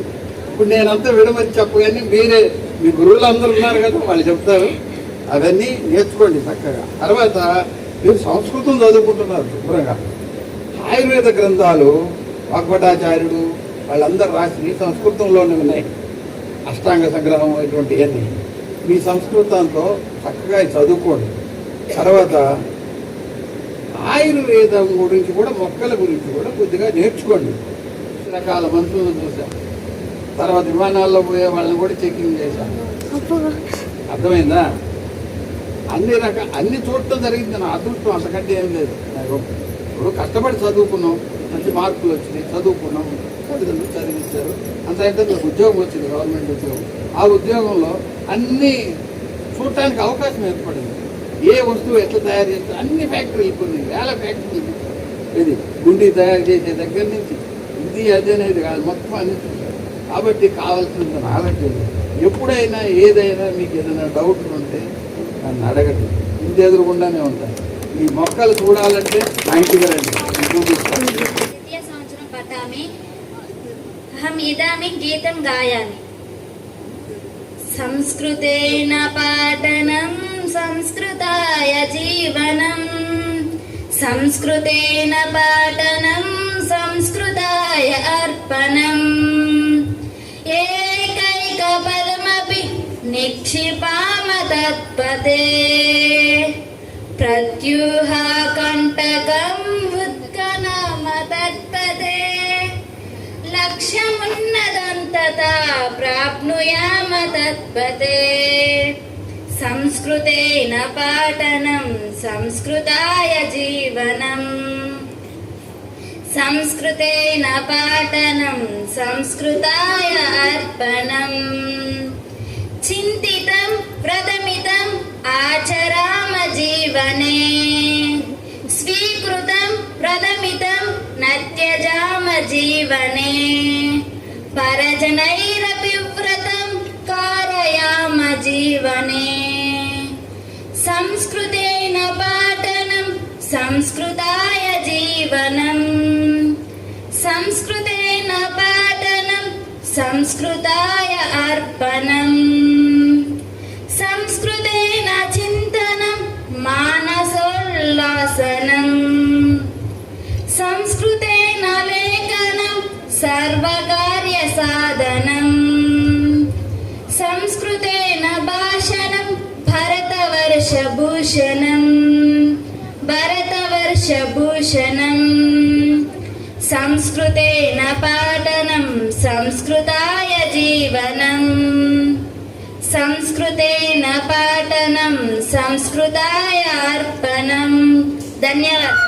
ఇప్పుడు నేనంతా విడమని చెప్పగానే మీరే మీ గురువులు అందరూ ఉన్నారు కదా, వాళ్ళు చెప్తారు. అవన్నీ నేర్చుకోండి చక్కగా. తర్వాత మీరు సంస్కృతం చదువుకుంటున్నారు శుభ్రంగా. ఆయుర్వేద గ్రంథాలు వాగ్భటాచార్యుడు వాళ్ళందరూ రాసి సంస్కృతంలోనే ఉన్నాయి. అష్టాంగ సంగ్రహం ఇటువంటివన్నీ మీ సంస్కృతంతో చక్కగా చదువుకోండి. తర్వాత ఆయుర్వేదం గురించి కూడా, మొక్కల గురించి కూడా కొద్దిగా నేర్చుకోండి. రకాల మనుషులను చూసాం. తర్వాత విమానాల్లో పోయే వాళ్ళని కూడా చెకింగ్ చేశాం. అర్థమైందా? అన్ని చూడటం జరిగింది. నా అదృష్టం అంతకంటే ఏం లేదు. ఇప్పుడు కష్టపడి చదువుకున్నాం, మంచి మార్కులు వచ్చినాయి, చదువుకున్నాం, తల్లిదండ్రులు చదివించారు, అంత అయితే నాకు ఉద్యోగం వచ్చింది, గవర్నమెంట్ ఉద్యోగం. ఆ ఉద్యోగంలో అన్నీ చూడటానికి అవకాశం ఏర్పడింది. ఏ వస్తువు ఎట్లా తయారు చేస్తే అన్ని ఫ్యాక్టరీలు, కొన్ని వేల ఫ్యాక్టరీలు, ఇది గుండి తయారు చేసే దగ్గర నుంచి ఇది అదేనేది కాదు, మొత్తం అన్ని చూసారు. కాబట్టి కావాల్సినంత నాలెడ్జ్. ఎప్పుడైనా ఏదైనా మీకు ఏదైనా డౌట్ ఉంటే నన్ను అడగండి, ఇంటి ఎదురుగుండానే ఉంటాయి. ఈ మొక్కలు చూడాలంటే మా ఇంటికి రండి, చూపిస్తాను. ద్వితీయ సంవత్సరం పఠామి అహం ఇదామి గీతం గాయామి. సంస్కృతేన పాఠనం సంస్కృతాయ జీవనం, సంస్కృతేన పాఠనం సంస్కృతాయ అర్పణం. ఏకైక పదమపి నిక్షిపామ తత్పతే, ప్రత్యూహ కంటకం ఉత్కనామ తత్పతే. లక్ష్యమున్నదంతతా ప్రాప్నుయామ తత్పతే. సంస్కృతేన పాఠనం సంస్కృతాయ జీవనం, సంస్కృతేన పాఠనం సంస్కృతాయ అర్పణం. చింతితం ప్రథమితం ఆచరామ జీవనే, స్వీకృతం ప్రథమితం నత్యజామ జీవనే. పరజనైరపి వ్రతం కారయామ జీవనే. సంస్కృతేన పాఠనం సంస్కృతాయ జీవనం, సంస్కృతేన పాఠనం సంస్కృతాయ అర్పణం. సంస్కృతేన చింతనం మానసోల్లాసనం, సంస్కృతేన లేఖనం సర్వకార్య సాధనం. సంస్కృతేన భాషణం భరతవర్షభూషణం, భరతవర్షభూషణం. సంస్కృతేన పాఠనం సంస్కృతాయ జీవనం, సంస్కృతేన పాఠనం సంస్కృతాయ అర్పణం. ధన్యవాదాలు.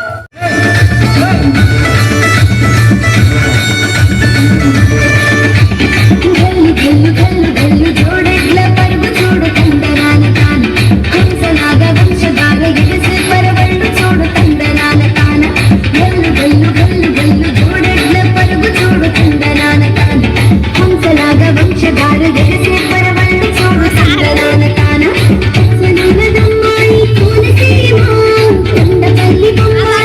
జోడెడ్ల పరుగు చూడు తందనాల కాన, హంసనాగ వంశధార ఎగసి పరవళ్ళు చూడు తందనాల కాన. గల్లు గల్లు గల్లు గల్లు జోడెడ్ల పరుగు చూడు తందనాల కాన, హంసనాగ వంశధార ఎగసి పరవళ్ళు చూడు తందనాల కాన. సనగదమ్మాయి Konaseema Kondapalli Bommai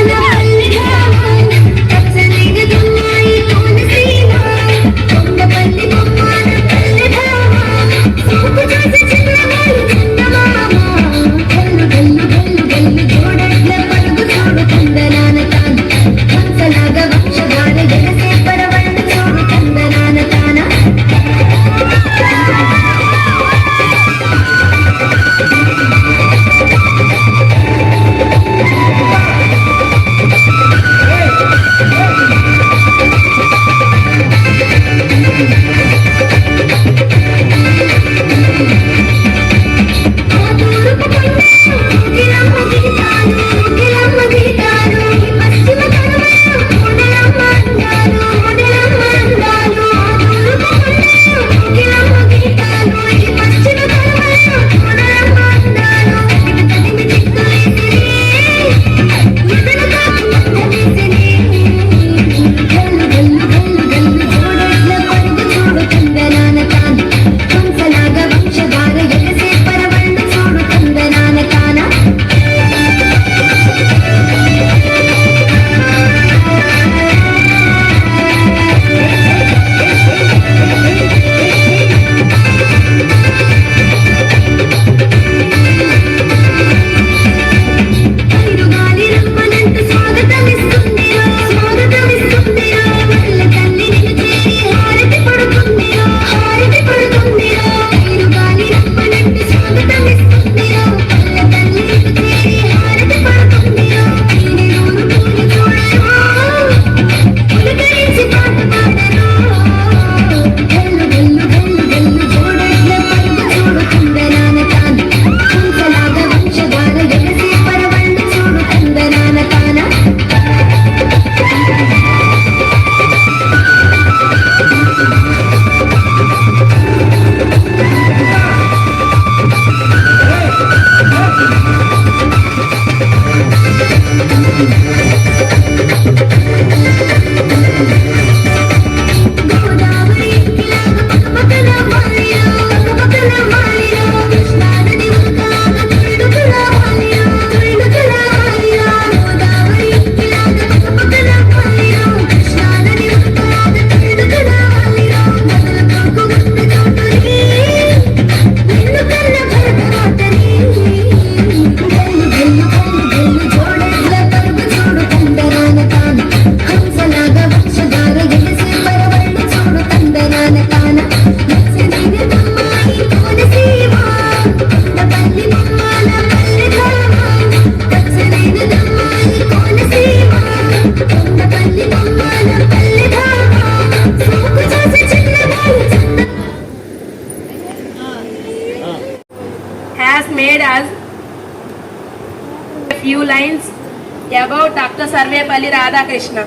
Dr. Sarvepalli Radhakrishna.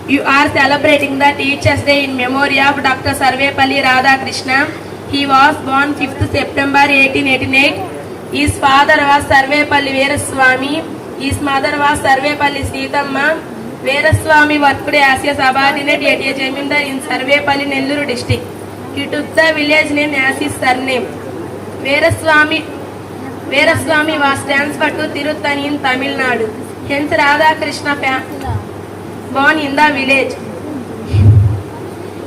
You are celebrating the Teachers' Day in memory of Dr. Sarvepalli Radhakrishna. He was born 5th September 1888. His father was Sarvepalli Veeraswamy. His mother was Sarvepalli Seethamma. Veeraswamy worked as a subordinate at a Jamindar in Sarvepalli, Nelluru district. He took the village name as his surname. Veeraswamy was transferred to Tirutani in Tamil Nadu. Hence Radhakrishna born in the village.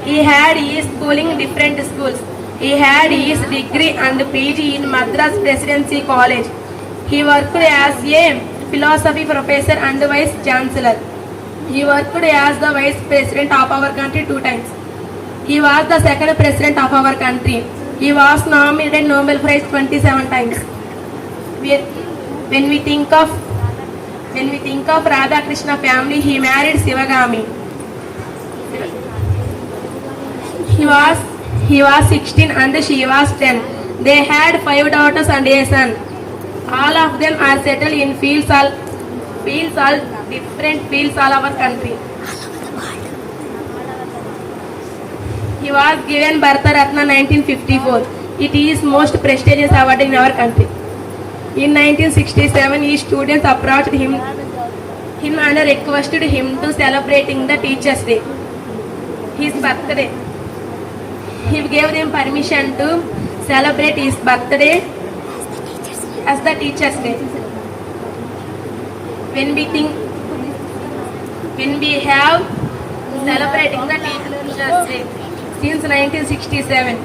He had his schooling in different schools. He had his degree and PG in Madras Presidency College. He worked as a philosophy professor and vice chancellor. He worked as the vice president of our country 2 times. He was the second president of our country. He was nominated Nobel Prize 27 times. When we think of Radhakrishna family, he married Sivagami. He was 16 and she was 10. They had 5 daughters and a son. All of them are settled in different fields all over country. He was given Bharata Ratna 1954. It is most prestigious award in our country. In 1967, his students approached him and requested him to celebrating the Teachers' Day, his birthday. He gave them permission to celebrate his birthday as the Teachers' Day. When we have celebrating the Teachers' Day since 1967.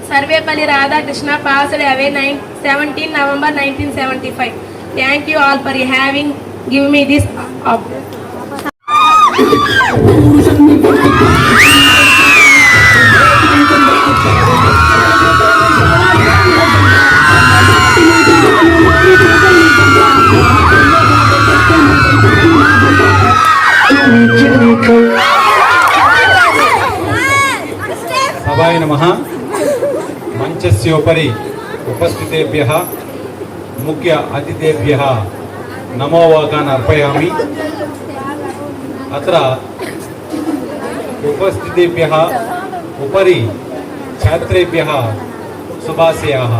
Sarvepalli Radhakrishna passed away 17 November 1975. Thank you all for having given me this సభాయ నమః. మంచస్యోపరి ఉపస్థితేభ్యః ముఖ్య అతిథేభ్యः నమో వాకాన్ అర్పయామి. అత్ర ఉపస్థితేభ్యः ఉపరి ఛాత్రేభ్యः శుభాశయాः.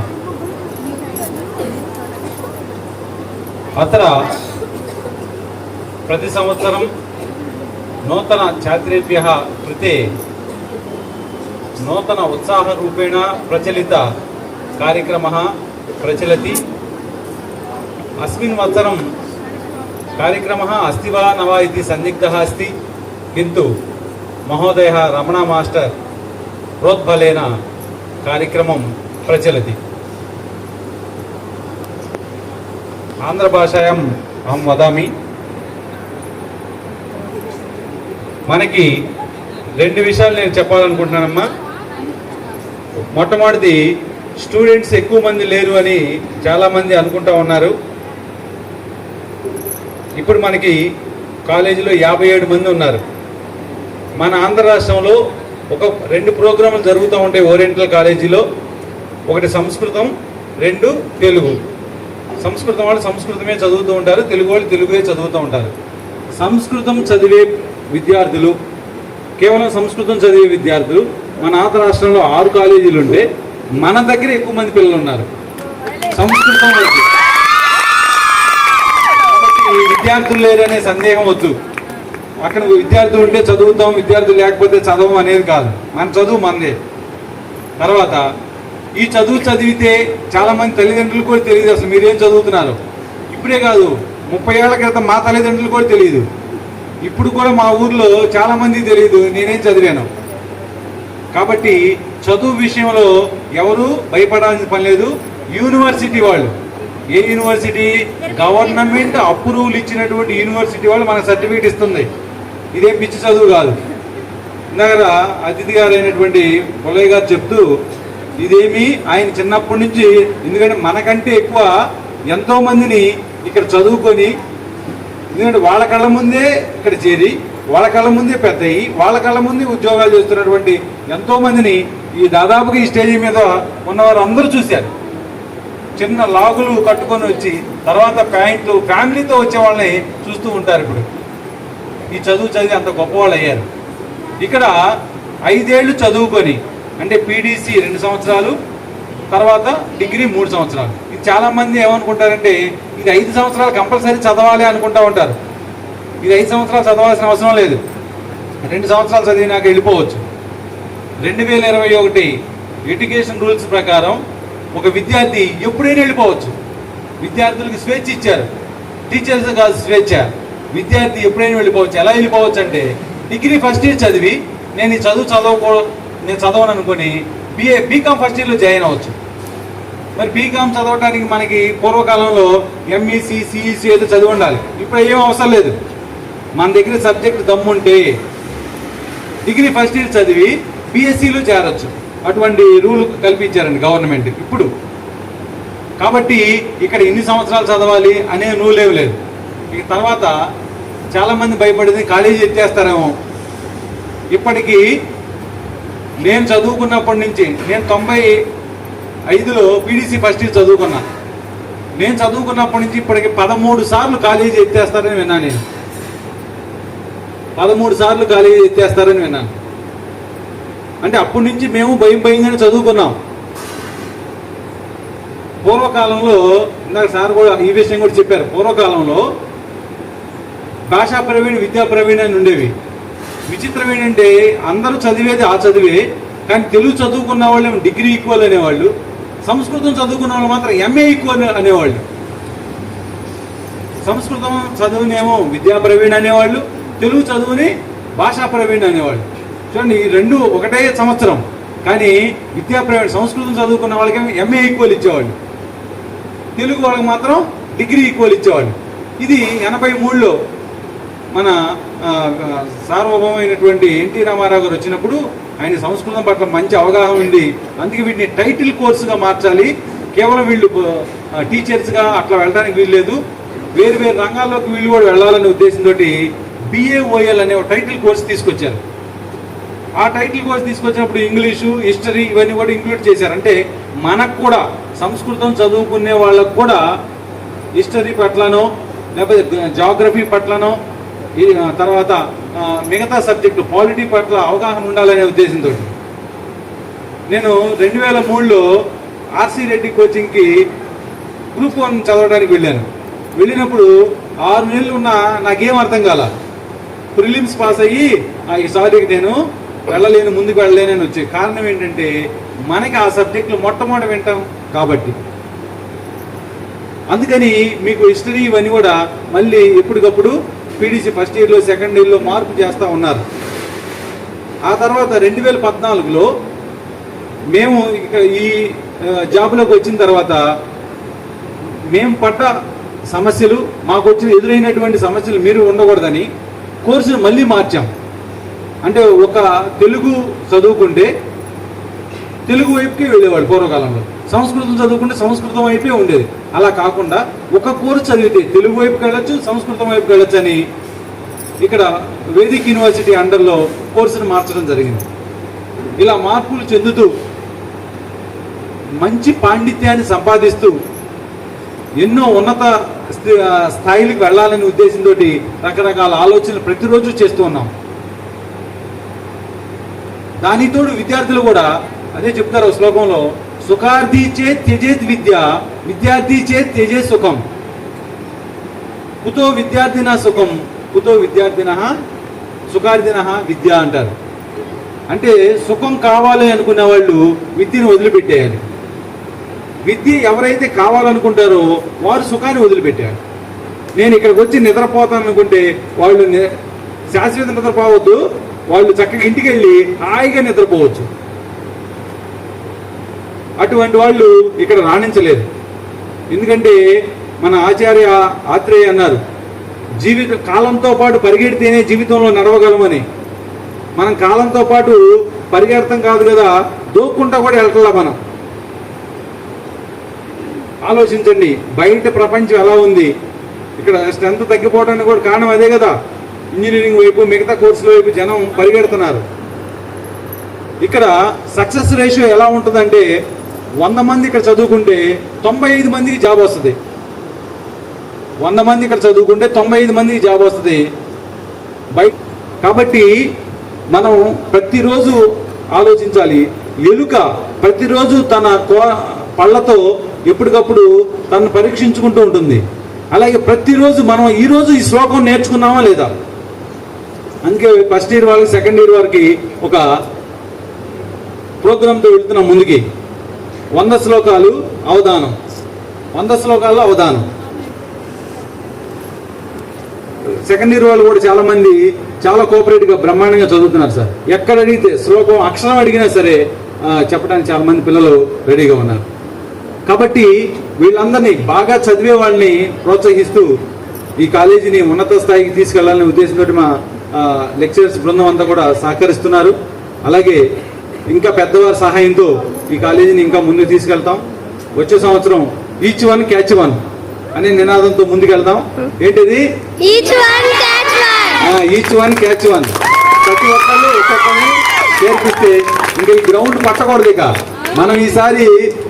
అత్ర ప్రతి సంవత్సరం నూతన ఛాత్రేభ్యः కృతే నూతన उत्साहरूपेण प्रचलित कार्यक्रमः प्रचलति. अस्मिन् वत्सरं कार्यक्रमः अस्ति वा न वा इति सन्दिग्धः अस्ति, किन्तु महोदयः रमणा मास्टर् प्रोद्बलेन कार्यक्रमं प्रचलति. आन्ध्रभाषायाम् अहं वदामि. మనకి 2 విషయాలు నేను చెప్పాలనుకుంటున్నానమ్మా. మొట్టమొదటిది, స్టూడెంట్స్ ఎక్కువ మంది లేరు అని చాలామంది అనుకుంటా ఉన్నారు. ఇప్పుడు మనకి కాలేజీలో 57 మంది ఉన్నారు. మన ఆంధ్ర రాష్ట్రంలో 2 ప్రోగ్రాములు జరుగుతూ ఉంటాయి ఓరియంటల్ కాలేజీలో. ఒకటి సంస్కృతం, 2 తెలుగు. సంస్కృతం వాళ్ళు సంస్కృతమే చదువుతూ ఉంటారు, తెలుగు వాళ్ళు తెలుగే చదువుతూ ఉంటారు. సంస్కృతం చదివే విద్యార్థులు, కేవలం సంస్కృతం చదివే విద్యార్థులు మన ఆంధ్ర రాష్ట్రంలో 6 కాలేజీలు ఉంటే మన దగ్గర ఎక్కువ మంది పిల్లలు ఉన్నారు సంస్కృతం వైపు. కాబట్టి విద్యార్థులు లేరనే సందేహం వద్దు. అక్కడ విద్యార్థులు ఉంటే చదువుతాం, విద్యార్థులు లేకపోతే చదవం అనేది కాదు. మన చదువు మనదే. తర్వాత ఈ చదువు చదివితే చాలామంది తల్లిదండ్రులు కూడా తెలియదు అసలు మీరేం చదువుతున్నారు. ఇప్పుడే కాదు, 30 ఏళ్ల క్రితం మా తల్లిదండ్రులు కూడా తెలియదు. ఇప్పుడు కూడా మా ఊర్లో చాలామంది తెలియదు నేనేం చదివాను. కాబట్టి చదువు విషయంలో ఎవరు భయపడాల్సిన పని లేదు. యూనివర్సిటీ వాళ్ళు, ఏ యూనివర్సిటీ, గవర్నమెంట్ అప్రూవల్ ఇచ్చినటువంటి యూనివర్సిటీ వాళ్ళు మనకు సర్టిఫికేట్ ఇస్తుంది. ఇదేం పిచ్చి చదువు కాదు. ఇందాక అతిథి గారు అయినటువంటి పుల్లయ్య గారు చెప్తూ, ఇదేమి ఆయన చిన్నప్పటి నుంచి, ఎందుకంటే మనకంటే ఎక్కువ ఎంతో మందిని ఇక్కడ చదువుకొని, ఎందుకంటే వాళ్ళ కళ్ళ ముందే ఇక్కడ చేరి, వాళ్ళ కళ్ళ ముందే పెద్దయి, వాళ్ళ కళ్ళ ముందే ఉద్యోగాలు చేస్తున్నటువంటి ఎంతో మందిని ఈ దాదాపుగా ఈ స్టేజ్ మీద ఉన్నవారు అందరూ చూశారు. చిన్న లాగులు కట్టుకొని వచ్చి తర్వాత ప్యాంట్లు ఫ్యామిలీతో వచ్చే వాళ్ళని చూస్తూ ఉంటారు. ఇప్పుడు ఈ చదువు చదివి అంత గొప్పవాళ్ళు అయ్యారు. ఇక్కడ 5 ఏళ్ళు చదువుకొని అంటే పీడీసీ 2 సంవత్సరాలు, తర్వాత డిగ్రీ 3 సంవత్సరాలు. ఇది చాలామంది ఏమనుకుంటారంటే ఇది 5 సంవత్సరాలు కంపల్సరీ చదవాలి అనుకుంటా ఉంటారు. ఇది 5 సంవత్సరాలు చదవాల్సిన అవసరం లేదు. 2 సంవత్సరాలు చదివినాక వెళ్ళిపోవచ్చు. 2021 ఎడ్యుకేషన్ రూల్స్ ప్రకారం ఒక విద్యార్థి ఎప్పుడైనా వెళ్ళిపోవచ్చు. విద్యార్థులకు స్వేచ్ఛ ఇచ్చారు, టీచర్స్ కాదు స్వేచ్ఛ. విద్యార్థి ఎప్పుడైనా వెళ్ళిపోవచ్చు. ఎలా వెళ్ళిపోవచ్చు అంటే డిగ్రీ ఫస్ట్ ఇయర్ చదివి నేను ఈ నేను చదవను అనుకుని బీకామ్ ఫస్ట్ ఇయర్లో జాయిన్ అవ్వచ్చు. మరి బీకామ్ చదవడానికి మనకి పూర్వకాలంలో ఎంఈసీ సిఈసీ అయితే చదివి ఉండాలి. ఇప్పుడు ఏం అవసరం లేదు. మన దగ్గర సబ్జెక్ట్ దమ్ముంటే డిగ్రీ ఫస్ట్ ఇయర్ చదివి బీఎస్సీలో చేరొచ్చు. అటువంటి రూల్ కల్పించారండి గవర్నమెంట్ ఇప్పుడు. కాబట్టి ఇక్కడ ఎన్ని సంవత్సరాలు చదవాలి అనే రూల్ ఏమి లేదు. ఇక తర్వాత చాలామంది భయపడేది కాలేజీ ఎత్తేస్తారేమో. ఇప్పటికీ నేను చదువుకున్నప్పటి నుంచి నేను 95లో పీడీసీ ఫస్ట్ ఇయర్ చదువుకున్నా. నేను చదువుకున్నప్పటి నుంచి ఇప్పటికి 13 సార్లు కాలేజీ ఎత్తేస్తారని విన్నాను. నేను 13 సార్లు కాలేజీ ఎత్తేస్తారని విన్నాను. అంటే అప్పటి నుంచి మేము భయంగానే చదువుకున్నాం. పూర్వకాలంలో ఇందాక సార్ కూడా ఈ విషయం కూడా చెప్పారు. పూర్వకాలంలో భాషా ప్రవీణ్, విద్యా ప్రవీణ్ అని ఉండేవి. విచిత్రం ఏంటంటే అందరూ చదివేది ఆ చదివే, కానీ తెలుగు చదువుకున్న వాళ్ళు డిగ్రీ ఈక్వల్ అనేవాళ్ళు, సంస్కృతం చదువుకున్న వాళ్ళు మాత్రం ఎంఏ ఈక్వల్ అనేవాళ్ళు. సంస్కృతం చదువునేమో విద్యా ప్రవీణ్ అనేవాళ్ళు, తెలుగు చదువుని భాషా ప్రవీణ్ అనేవాళ్ళు. చూడండి, ఈ రెండు ఒకటే సంవత్సరం, కానీ విద్యా ప్రవీణ్ సంస్కృతం చదువుకున్న వాళ్ళకి ఎంఏ ఈక్వల్ ఇచ్చేవాళ్ళు, తెలుగు వాళ్ళకి మాత్రం డిగ్రీ ఈక్వల్ ఇచ్చేవాళ్ళు. ఇది 83లో మన సార్వభౌమైనటువంటి ఎన్టీ రామారావు గారు వచ్చినప్పుడు ఆయన సంస్కృతం పట్ల మంచి అవగాహన ఉంది. అందుకే వీటిని టైటిల్ కోర్సుగా మార్చాలి. కేవలం వీళ్ళు టీచర్స్గా అట్లా వెళ్ళడానికి వీల్లేదు, వేరు వేరు రంగాల్లోకి వీళ్ళు కూడా వెళ్ళాలనే ఉద్దేశంతో BAOL అనే టైటిల్ కోర్సు తీసుకొచ్చారు. ఆ టైటిల్ కోర్సు తీసుకొచ్చినప్పుడు ఇంగ్లీషు, హిస్టరీ ఇవన్నీ కూడా ఇంక్లూడ్ చేశారు. అంటే మనకు కూడా సంస్కృతం చదువుకునే వాళ్ళకు కూడా హిస్టరీ పట్లనో లేకపోతే జాగ్రఫీ పట్లనో తర్వాత మిగతా సబ్జెక్టు పాలిటీ పట్ల అవగాహన ఉండాలనే ఉద్దేశంతో నేను 2003లో ఆర్సీ రెడ్డి కోచింగ్కి గ్రూప్ 1 చదవడానికి వెళ్ళినప్పుడు 6 నెలలు ఉన్న నాకేం అర్థం కాల. ప్రిలిమ్స్ పాస్ అయ్యి ఈసారి నేను వెళ్ళలేను, ముందుకు వెళ్ళలేనని వచ్చే కారణం ఏంటంటే మనకి ఆ సబ్జెక్టులు మొట్టమొదటి వింటాం కాబట్టి. అందుకని మీకు హిస్టరీ ఇవన్నీ కూడా మళ్ళీ ఎప్పటికప్పుడు పీడీసీ ఫస్ట్ ఇయర్లో సెకండ్ ఇయర్లో మార్పు చేస్తూ ఉన్నారు. ఆ తర్వాత 2014లో మేము ఈ జాబ్లోకి వచ్చిన తర్వాత మేము పడ్డ సమస్యలు, మాకు వచ్చిన ఎదురైనటువంటి సమస్యలు మీరు ఉండకూడదని కోర్సును మళ్ళీ మార్చాం. అంటే ఒక తెలుగు చదువుకుంటే తెలుగు వైపుకే వెళ్ళేవాళ్ళు పూర్వకాలంలో, సంస్కృతం చదువుకుంటే సంస్కృతం వైపే ఉండేది. అలా కాకుండా ఒక కోర్సు చదివితే తెలుగు వైపుకి వెళ్ళొచ్చు, సంస్కృతం వైపుకి వెళ్ళొచ్చు అని ఇక్కడ వేదిక్ యూనివర్సిటీ అండర్లో కోర్సును మార్చడం జరిగింది. ఇలా మార్పులు చెందుతూ మంచి పాండిత్యాన్ని సంపాదిస్తూ ఎన్నో ఉన్నత స్థాయిలకు వెళ్ళాలనే ఉద్దేశంతో రకరకాల ఆలోచనలు ప్రతిరోజు చేస్తూ ఉన్నాం. దానితోడు విద్యార్థులు కూడా అదే చెప్తారు శ్లోకంలో, సుఖార్థి చేత్ త్యజేత్ విద్య, విద్యార్థి చేత్ త్యజేత్ సుఖం, కుతో విద్యార్థిన సుఖం, కుతో విద్యార్థిన సుఖార్థిన విద్య అంటారు. అంటే సుఖం కావాలి అనుకునే వాళ్ళు విద్యను వదిలిపెట్టేయాలి. విద్య ఎవరైతే కావాలనుకుంటారో వారు సుఖాన్ని వదిలిపెట్టారు. నేను ఇక్కడికి వచ్చి నిద్రపోతాను అనుకుంటే వాళ్ళు శాశ్వత నిద్రపోవద్దు, వాళ్ళు చక్కగా ఇంటికి వెళ్ళి హాయిగా నిద్రపోవచ్చు. అటువంటి వాళ్ళు ఇక్కడ రాణించలేదు. ఎందుకంటే మన ఆచార్య ఆత్రేయ అన్నారు, కాలంతో పాటు పరిగెడితేనే జీవితంలో నడవగలమని. మనం కాలంతో పాటు పరిగెడతాం కాదు కదా, దూక్కుంటా కూడా వెళ్తలా. మనం ఆలోచించండి, బయట ప్రపంచం ఎలా ఉంది, ఇక్కడ స్ట్రెంత్ తగ్గిపోవడానికి కూడా కారణం అదే కదా. ఇంజనీరింగ్ వైపు, మిగతా కోర్సుల వైపు జనం పరిగెడుతున్నారు. ఇక్కడ సక్సెస్ రేషియో ఎలా ఉంటుందంటే 100 మంది ఇక్కడ చదువుకుంటే 95 మందికి జాబ్ వస్తుంది. 100 మంది ఇక్కడ చదువుకుంటే 95 మందికి జాబ్ వస్తుంది బయట. కాబట్టి మనం ప్రతిరోజు ఆలోచించాలి. ఎలుక ప్రతిరోజు తన పళ్ళతో ఎప్పటికప్పుడు తను పరీక్షించుకుంటూ ఉంటుంది. అలాగే ప్రతిరోజు మనం ఈరోజు ఈ శ్లోకం నేర్చుకున్నామా లేదా? అందుకే ఫస్ట్ ఇయర్ వాళ్ళకి, సెకండ్ ఇయర్ వారికి ఒక ప్రోగ్రాంతో వెళ్తున్నాం ముందుకి. 100 శ్లోకాలు అవధానం, 100 శ్లోకాల్లో అవధానం. సెకండ్ ఇయర్ వాళ్ళు కూడా చాలా మంది చాలా కోఆపరేటివ్గా బ్రహ్మాండంగా చదువుతున్నారు సార్. ఎక్కడ అడిగితే శ్లోకం అక్షరం అడిగినా సరే చెప్పడానికి చాలా మంది పిల్లలు రెడీగా ఉన్నారు. కాబట్టి వీళ్ళందరినీ బాగా చదివే వాళ్ళని ప్రోత్సహిస్తూ ఈ కాలేజీని ఉన్నత స్థాయికి తీసుకెళ్లాలనే ఉద్దేశంతో మా లెక్చరర్స్ బృందం అంతా కూడా సహకరిస్తున్నారు. అలాగే ఇంకా పెద్దవారి సహాయంతో ఈ కాలేజీని ఇంకా ముందుకు తీసుకెళ్తాం. వచ్చే సంవత్సరం ఈచ్ వన్ క్యాచ్ వన్ అనే నినాదంతో ముందుకెళ్తాం. ఏంటిది? Each one catch one. ప్రతి ఒక్కళ్ళు ఒక్కొక్కరిని చేర్పిస్తే ఇంకా ఈ గ్రౌండ్ పట్టకూడదు. ఇక మనం ఈసారి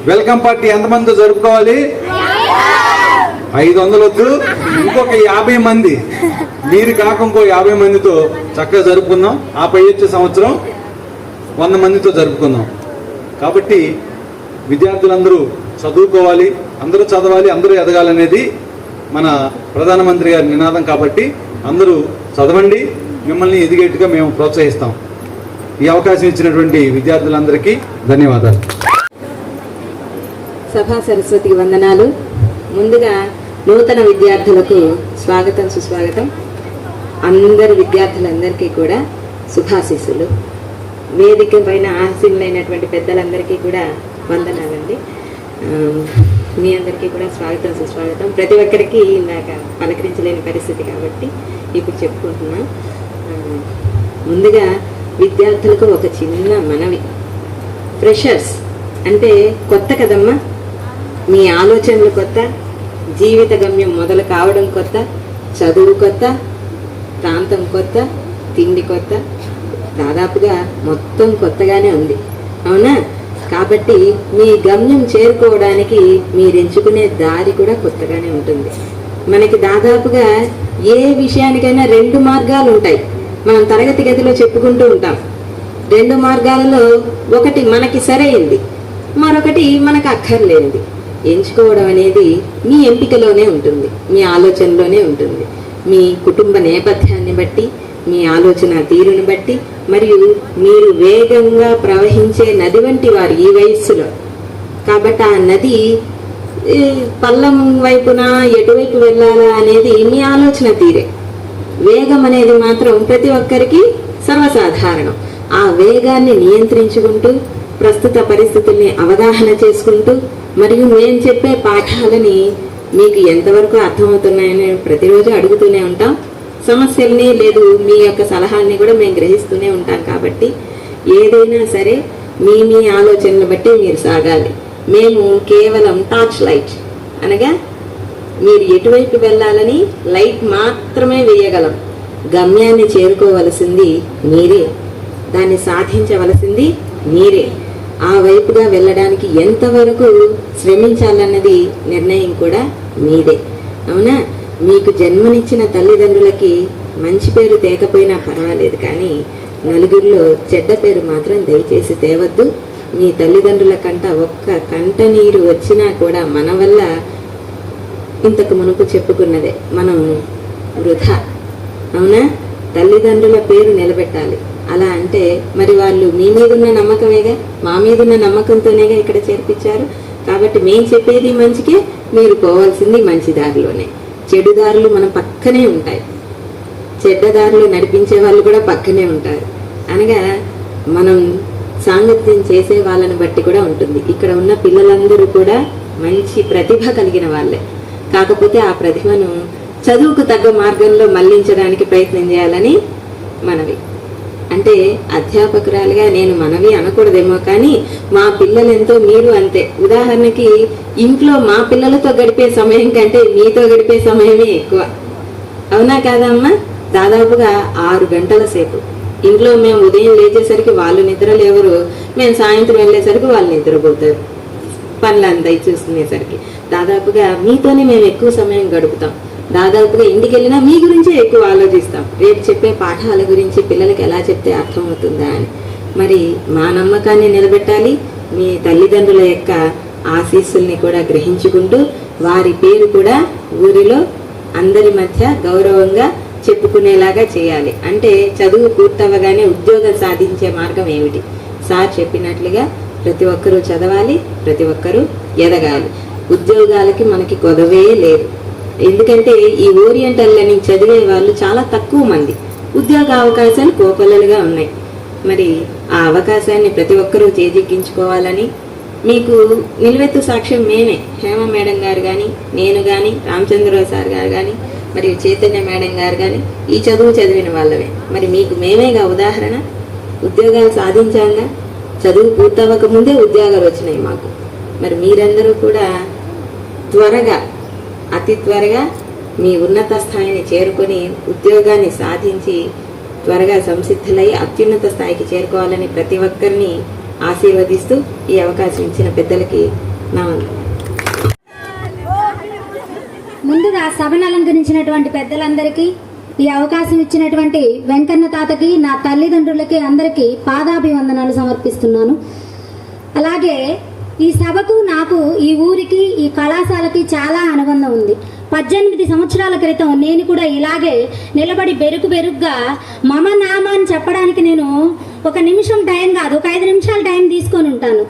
వెల్కమ్ పార్టీ ఎంతమందితో జరుపుకోవాలి? 500 వద్దు, ఇంకొక 50 మంది, మీరు కాక ఇంకో 50 మందితో చక్కగా జరుపుకుందాం. ఆ పై వచ్చే సంవత్సరం 100 మందితో జరుపుకుందాం. కాబట్టి విద్యార్థులందరూ చదువుకోవాలి, అందరూ చదవాలి, అందరూ ఎదగాలనేది మన ప్రధానమంత్రి గారి నినాదం. కాబట్టి అందరూ చదవండి, మిమ్మల్ని ఎదిగేట్టుగా మేము ప్రోత్సహిస్తాం. ఈ అవకాశం ఇచ్చినటువంటి విద్యార్థులందరికీ ధన్యవాదాలు. సభా సరస్వతికి వందనాలు. ముందుగా నూతన విద్యార్థులకు స్వాగతం, సుస్వాగతం. అందరి విద్యార్థులందరికీ కూడా శుభాశీస్సులు. వేదిక పైన ఆసీనులైనటువంటి పెద్దలందరికీ కూడా వందనాలండి. మీ అందరికీ కూడా స్వాగతం, సుస్వాగతం. ప్రతి ఒక్కరికి ఇందాక పలకరించలేని పరిస్థితి కాబట్టి ఇప్పుడు చెప్పుకుంటున్నా. ముందుగా విద్యార్థులకు ఒక చిన్న మనవి. ఫ్రెషర్స్ అంటే కొత్త కదమ్మా, మీ ఆలోచనలు కొత్త, జీవిత గమ్యం మొదలు కావడం కొత్త, చదువు కొత్త, ప్రాంతం కొత్త, తిండి కొత్త, దాదాపుగా మొత్తం కొత్తగానే ఉంది, అవునా? కాబట్టి మీ గమ్యం చేరుకోవడానికి మీరు ఎంచుకునే దారి కూడా కొత్తగానే ఉంటుంది. మనకి దాదాపుగా ఏ విషయానికైనా 2 మార్గాలు ఉంటాయి. మనం తరగతి గదిలో చెప్పుకుంటూ ఉంటాం. 2 మార్గాలలో ఒకటి మనకి సరైంది, మరొకటి మనకు అక్కర్లేనిది. ఎంచుకోవడం అనేది మీ ఎంపికలోనే ఉంటుంది, మీ ఆలోచనలోనే ఉంటుంది. మీ కుటుంబ నేపథ్యాన్ని బట్టి, మీ ఆలోచన తీరుని బట్టి, మరియు మీరు వేగంగా ప్రవహించే నది వంటి వారు ఈ వయస్సులో. కాబట్టి ఆ నది పల్లం వైపున ఎటువైపు వెళ్ళాలా అనేది మీ ఆలోచన తీరే. వేగం అనేది మాత్రం ప్రతి ఒక్కరికి సర్వసాధారణం. ఆ వేగాన్ని నియంత్రించుకుంటూ, ప్రస్తుత పరిస్థితుల్ని అవగాహన చేసుకుంటూ, మరియు నేను చెప్పే పాఠాలని మీకు ఎంతవరకు అర్థమవుతున్నాయని ప్రతిరోజు అడుగుతూనే ఉంటాం. సమస్యల్ని లేదు మీ యొక్క సలహాల్ని కూడా మేము గ్రహిస్తూనే ఉంటాం. కాబట్టి ఏదైనా సరే మీ ఆలోచనలు బట్టి మీరు సాగాలి. మేము కేవలం టార్చ్ లైట్ అనగా మీరు ఎటువైపు వెళ్ళాలని లైట్ మాత్రమే వేయగలం. గమ్యాన్ని చేరుకోవలసింది మీరే, దాన్ని సాధించవలసింది మీరే. ఆ వైపుగా వెళ్ళడానికి ఎంతవరకు శ్రమించాలన్నది నిర్ణయం కూడా మీదే, అవునా? మీకు జన్మనిచ్చిన తల్లిదండ్రులకి మంచి పేరు తేకపోయినా పర్వాలేదు, కానీ నలుగురిలో చెడ్డ పేరు మాత్రం దయచేసి తేవద్దు. మీ తల్లిదండ్రుల కంట ఒక్క కంట నీరు వచ్చినా కూడా మన వల్ల ఇంతకు మునుపు చెప్పుకున్నదే మనం వృధా, అవునా? తల్లిదండ్రుల పేరు నిలబెట్టాలి. అలా అంటే మరి వాళ్ళు మీ మీదున్న నమ్మకమేగా, మా మీదున్న నమ్మకంతోనేగా ఇక్కడ చేర్పించారు. కాబట్టి మేము చెప్పేది మంచికే, మీరు పోవాల్సింది మంచి దారిలోనే. చెడు దారులు మన పక్కనే ఉంటాయి, చెడ్డదారులు నడిపించే వాళ్ళు కూడా పక్కనే ఉంటారు. అనగా మనం సాంగత్యం చేసే వాళ్ళని బట్టి కూడా ఉంటుంది. ఇక్కడ ఉన్న పిల్లలందరూ కూడా మంచి ప్రతిభ కలిగిన వాళ్ళే. కాకపోతే ఆ ప్రతిభను చదువుకు తగ్గ మార్గంలో మళ్లించడానికి ప్రయత్నం చేయాలని మనవి. అంటే అధ్యాపకురాలుగా నేను మనవి అనకూడదేమో, కానీ మా పిల్లలెంతో మీరు అంతే. ఉదాహరణకి ఇంట్లో మా పిల్లలతో గడిపే సమయం కంటే మీతో గడిపే సమయమే ఎక్కువ, అవునా కాదా అమ్మా? దాదాపుగా 6 గంటల సేపు ఇంట్లో మేము ఉదయం లేచేసరికి వాళ్ళు నిద్ర లేవరు, మేము సాయంత్రం వెళ్ళేసరికి వాళ్ళు నిద్రపోతారు. పనులందరూ చూసుకునేసరికి దాదాపుగా మీతోనే మేము ఎక్కువ సమయం గడుపుతాం. దాదాపుగా ఇంటికి వెళ్ళినా మీ గురించే ఎక్కువ ఆలోచిస్తాం. రేపు చెప్పే పాఠాల గురించి పిల్లలకి ఎలా చెప్తే అర్థమవుతుందా అని. మరి మా నమ్మకాన్ని నిలబెట్టాలి, మీ తల్లిదండ్రుల యొక్క ఆశీస్సుల్ని కూడా గ్రహించుకుంటూ వారి పేరు కూడా ఊరిలో అందరి మధ్య గౌరవంగా చెప్పుకునేలాగా చేయాలి. అంటే చదువు పూర్తవగానే ఉద్యోగం సాధించే మార్గం ఏమిటి? సార్ చెప్పినట్లుగా ప్రతి ఒక్కరూ చదవాలి, ప్రతి ఒక్కరూ ఎదగాలి. ఉద్యోగాలకి మనకి కొదవే లేదు. ఎందుకంటే ఈ ఓరియంటల్ లెర్నింగ్ చదివే వాళ్ళు చాలా తక్కువ మంది. ఉద్యోగ అవకాశాలు కోకొల్లలుగా ఉన్నాయి. మరి ఆ అవకాశాన్ని ప్రతి ఒక్కరూ చేజిక్కించుకోవాలని మీకు నిలువెత్తు సాక్ష్యం మేమే, హేమ మేడం గారు కానీ, నేను కానీ, రామచంద్రరావు సార్ గారు కానీ, మరియు చైతన్య మేడం గారు కానీ ఈ చదువు చదివిన వాళ్ళమే. మరి మీకు మేమేగా ఉదాహరణ. ఉద్యోగాలు సాధించాంగా, చదువు పూర్తవ్వక ముందే ఉద్యోగాలు వచ్చినాయి మాకు. మరి మీరందరూ కూడా త్వరగా, అతి త్వరగా మీ ఉన్నత స్థాయిని చేరుకొని ఉద్యోగాన్ని సాధించి త్వరగా సంసిద్ధులై అత్యున్నత స్థాయికి చేరుకోవాలని ప్రతి ఒక్కరిని ఆశీర్వదిస్తూ ఈ అవకాశం ఇచ్చిన పెద్దలకి నా ముందుగా సభను అలంకరించినటువంటి పెద్దలందరికీ, ఈ అవకాశం ఇచ్చినటువంటి వెంకన్న తాతకి, నా తల్లిదండ్రులకి అందరికీ పాదాభివందనాలు సమర్పిస్తున్నాను. అలాగే ఈ సభకు, నాకు, ఈ ఊరికి, ఈ కళాశాలకి చాలా అనుబంధం ఉంది. 18 సంవత్సరాల క్రితం నేను కూడా ఇలాగే నిలబడి బెరుగ్గా మమ నామ అని చెప్పడానికి నేను 1 నిమిషం టైం కాదు, ఒక 5 నిమిషాలు టైం తీసుకొని ఉంటాను.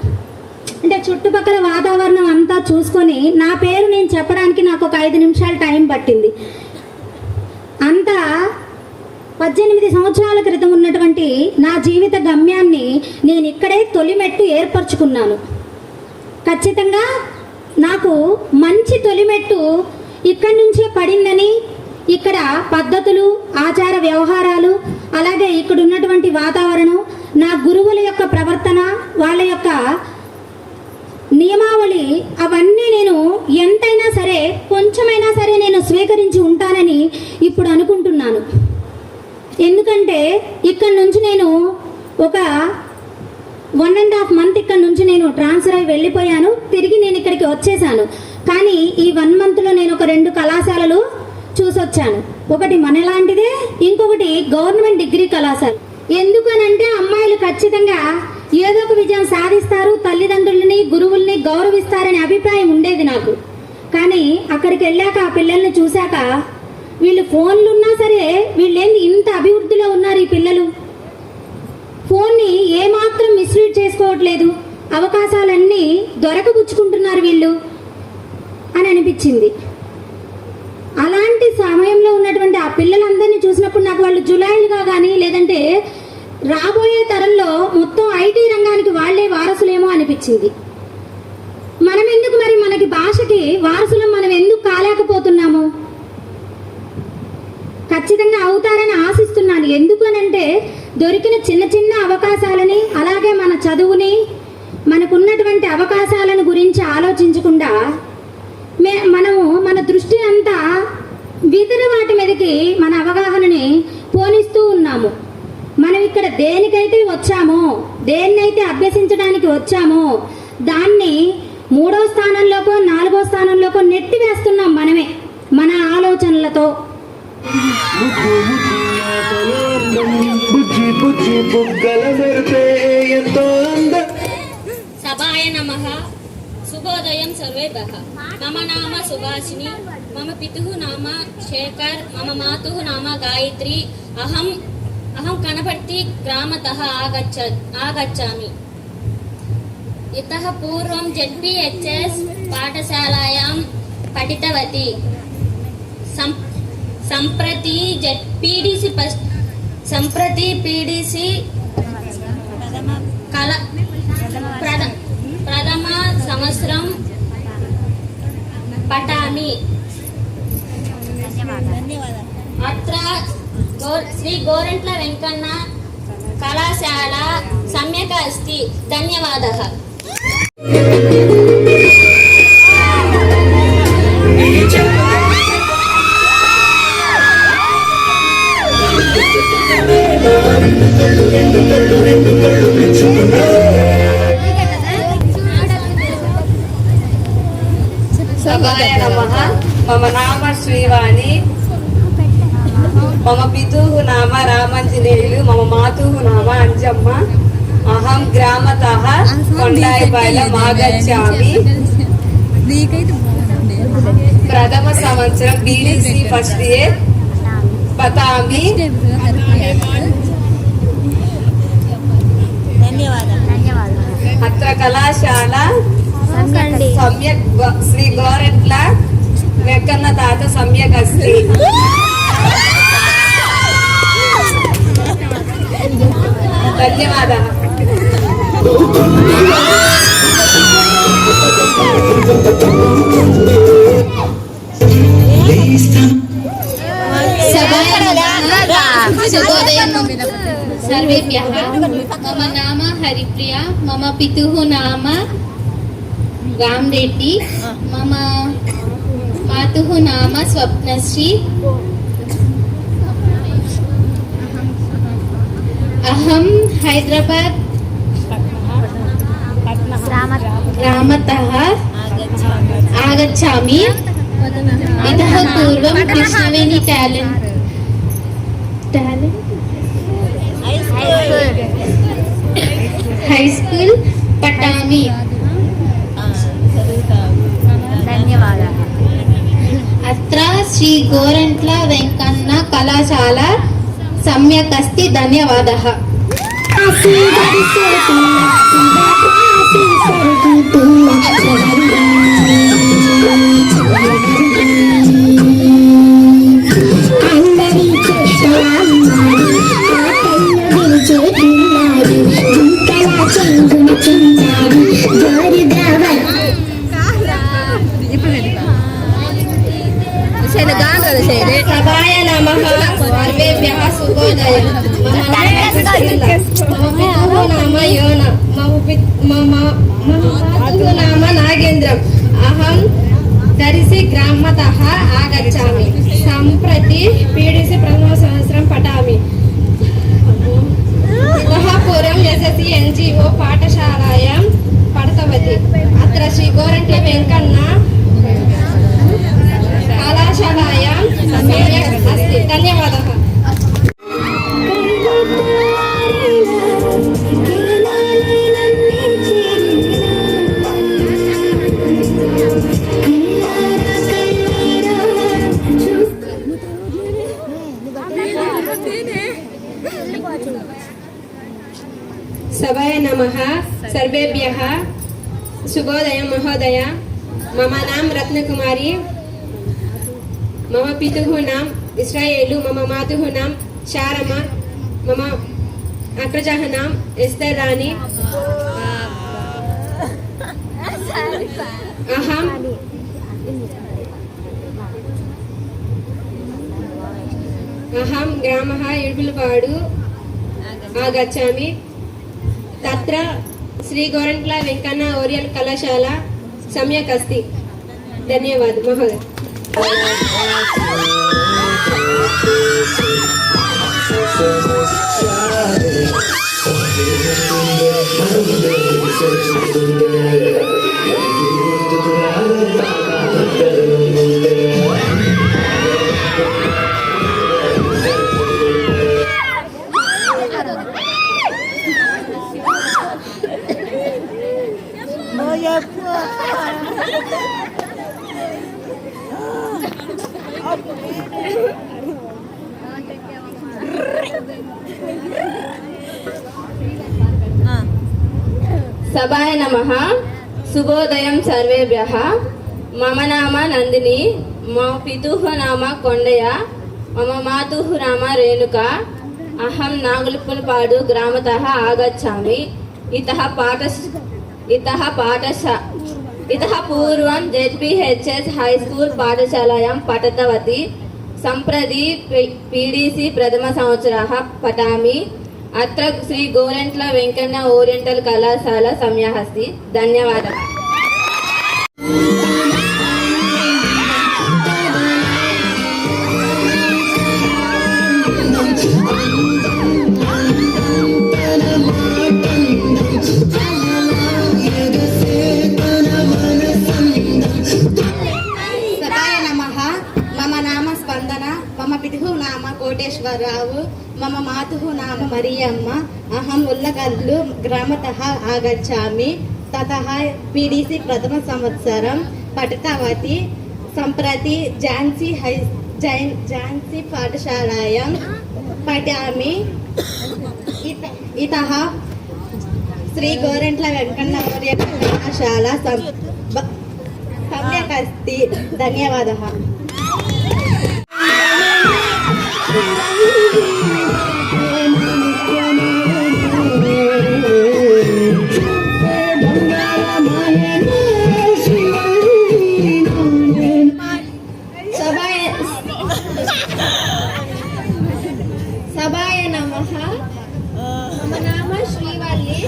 అంటే చుట్టుపక్కల వాతావరణం అంతా చూసుకొని నా పేరు నేను చెప్పడానికి నాకు ఒక 5 నిమిషాలు టైం పట్టింది. అంతా 18 సంవత్సరాల క్రితం ఉన్నటువంటి నా జీవిత గమ్యాన్ని నేను ఇక్కడే తొలిమెట్టు ఏర్పరచుకున్నాను. ఖచ్చితంగా నాకు మంచి తొలిమెట్టు ఇక్కడి నుంచే పడిందని, ఇక్కడ పద్ధతులు, ఆచార వ్యవహారాలు, అలాగే ఇక్కడ ఉన్నటువంటి వాతావరణం, నా గురువుల యొక్క ప్రవర్తన, వాళ్ళ యొక్క నియమావళి, అవన్నీ నేను ఎంతైనా సరే, కొంచెమైనా సరే నేను స్వీకరించి ఉంటానని ఇప్పుడు అనుకుంటున్నాను. ఎందుకంటే ఇక్కడ నుంచి నేను ఒక 1.5 మంత్ ఇక్కడ నుంచి నేను ట్రాన్స్ఫర్ అయి వెళ్ళిపోయాను. తిరిగి నేను ఇక్కడికి వచ్చేసాను. కానీ ఈ 1 మంత్లో నేను ఒక 2 కళాశాలలు చూసొచ్చాను. ఒకటి మనలాంటిదే, ఇంకొకటి గవర్నమెంట్ డిగ్రీ కళాశాల. ఎందుకనంటే అమ్మాయిలు ఖచ్చితంగా ఏదో ఒక విజయం సాధిస్తారు, తల్లిదండ్రులని, గురువుల్ని గౌరవిస్తారనే అభిప్రాయం ఉండేది నాకు. కానీ అక్కడికి వెళ్ళాక ఆ పిల్లల్ని చూశాక, వీళ్ళు ఫోన్లు ఉన్నా సరే వీళ్ళేంది ఇంత అభివృద్ధిలో ఉన్నారు, ఈ పిల్లలు ఫోన్ని ఏమాత్రం మిస్యూజ్ చేసుకోవట్లేదు, అవకాశాలన్నీ దొరకబుచ్చుకుంటున్నారు వీళ్ళు అని అనిపించింది. అలాంటి సమయంలో ఉన్నటువంటి ఆ పిల్లలందరినీ చూసినప్పుడు నాకు వాళ్ళు జులాయిలుగా కానీ, లేదంటే రాబోయే తరంలో మొత్తం ఐటీ రంగానికి వాళ్లే వారసులేమో అనిపించింది. మనం ఎందుకు మరి మనకి భాషకి వారసులం మనం ఎందుకు కాలేకపోతున్నాము? ఖచ్చితంగా అవుతారని ఆశిస్తున్నాను. ఎందుకనంటే దొరికిన చిన్న చిన్న అవకాశాలని, అలాగే మన చదువుని, మనకున్నటువంటి అవకాశాలను గురించి ఆలోచించకుండా మనము మన దృష్టి అంతా ఇతర వాటి మీదకి మన అవగాహనని పోనిస్తూ ఉన్నాము. మనం ఇక్కడ దేనికైతే వచ్చామో, దేన్నైతే అభ్యసించడానికి వచ్చామో దాన్ని 3వ స్థానంలోకో 4వ స్థానంలోకో నెట్టి వేస్తున్నాం మనమే మన ఆలోచనలతో. సభాయ నమః. శుభోదయం సర్వేభ్యః. మమ నామ సుభాషిణి, మమ పితుః నామ శేఖర్, మమ మాతుః నామ గాయత్రి. అహం కనపర్తి గ్రామతః ఆగచ్చామి. ఇతః పూర్వం ZPHS పాఠశాలాయాం పఠితవతి. సంప్రతి PDC ప్రథమ సంవత్సరం పఠామి. అత్ర శ్రీ గోరంట్ల వెంకన్న కళాశాల సమ్యక్ అస్తి. ధన్యవాదः. శివాయ నమః. మమ నామ శ్రీవాణి. మమ పితుః నామ రామాంజనేయులు. మమ మాతుః నామ అంజమ్మ. అహం గ్రామతః కొండాయిపాలెం ఆగచ్చామి. ప్రథమ సంవత్సరం బీడీసీ ఫస్ట్ ఇయర్ పతామి. అత్ర కళాశాల సమ్యక్ శ్రీ గోరెట్ల వెంకన్న తాత సమ్యక్ అస్తి. ధన్యవాదాలు. సర్వేభ్యః. మమ నామ హరిప్రియ. మమ పితుః నామ రామరెడ్డి. మమ మాతుః నామ స్వప్నశ్రీ. అహం హైదరాబాద్ గ్రామతః ఆగచ్చామి. ఇతః పూర్వం కృష్ణవేణి టాలెంట్ హై స్కూల్ పటామి. అత్ర శ్రీ గోరంట్ల వెంకన్న కళాశాల సమ్యక్ అస్తి. ధన్యవాదः. సభాయ నమః. సర్వేభ్యః శుభోదయం. నామ యోన. మమ మాతుః నామ నాగేంద్రం. అహం దర్శి గ్రామతః ఆగచ్చామి. సంప్రతి పీడిసి ప్రథమ సంవత్సరం పఠామి. ఇతః పూర్వం ఎస్ఎస్సి ఎన్జిఓ పాఠశాలాయాం పఠితవతి. అత్ర శ్రీ గోరంట్ల వెంకన్న కళాశాలాయాం సమ్యక్ అస్తి. ధన్యవాదः. సభాయ నమః. సర్వేభ్యః శుభోదయం మహోదయ. మమ నామ రత్నకుమారి. మమ పితుః నామ ఇస్రాయేలు. మమ మాతుః నామ శారమ. మమ అగ్రజः నామ ఎస్తర్ రాణి. అహం గ్రామः ఇడుపులపాడు ఆగచ్చామి. తత్ర శ్రీ గోరంట్ల వెంకన్న ఓరియల్ కళాశాల సమ్యక్ అస్తి. ధన్యవాదాలు మహోదయ. సభాయ నమః. శుభోదయం సర్వేభ్యః. మమ నామ నందిని. మమ పితుః నామ కొండయ్య. మమ మాతుః నామ రేణుక. అహం నాగులుపులపాడు గ్రామతః ఆగచ్చామి. ఇతః పూర్వం ZPHS high school పాఠశాలాయాం పఠితవతి. Samprati PDC ప్రథమ సంవత్సరः పఠామి. అత్ర శ్రీ గోరంట్ల వెంకన్న ఓరియంటల్ కళాశాల సమ్యక్ అస్తి. ధన్యవాదాలు. धन्यम्मा अहम उल्लकल्लु ग्रामतः आगच्छामि ततः पीडीसी प्रथम संवत्सरं पठितवती सम्प्रति झान्सी पाठशालायां पठामि इतः श्री गोरेंट्ल वेंकण्णवर्य कलाशाला सम्यक् अस्ति धन्यवादः सभाय नमः मम नाम श्रीवल्ली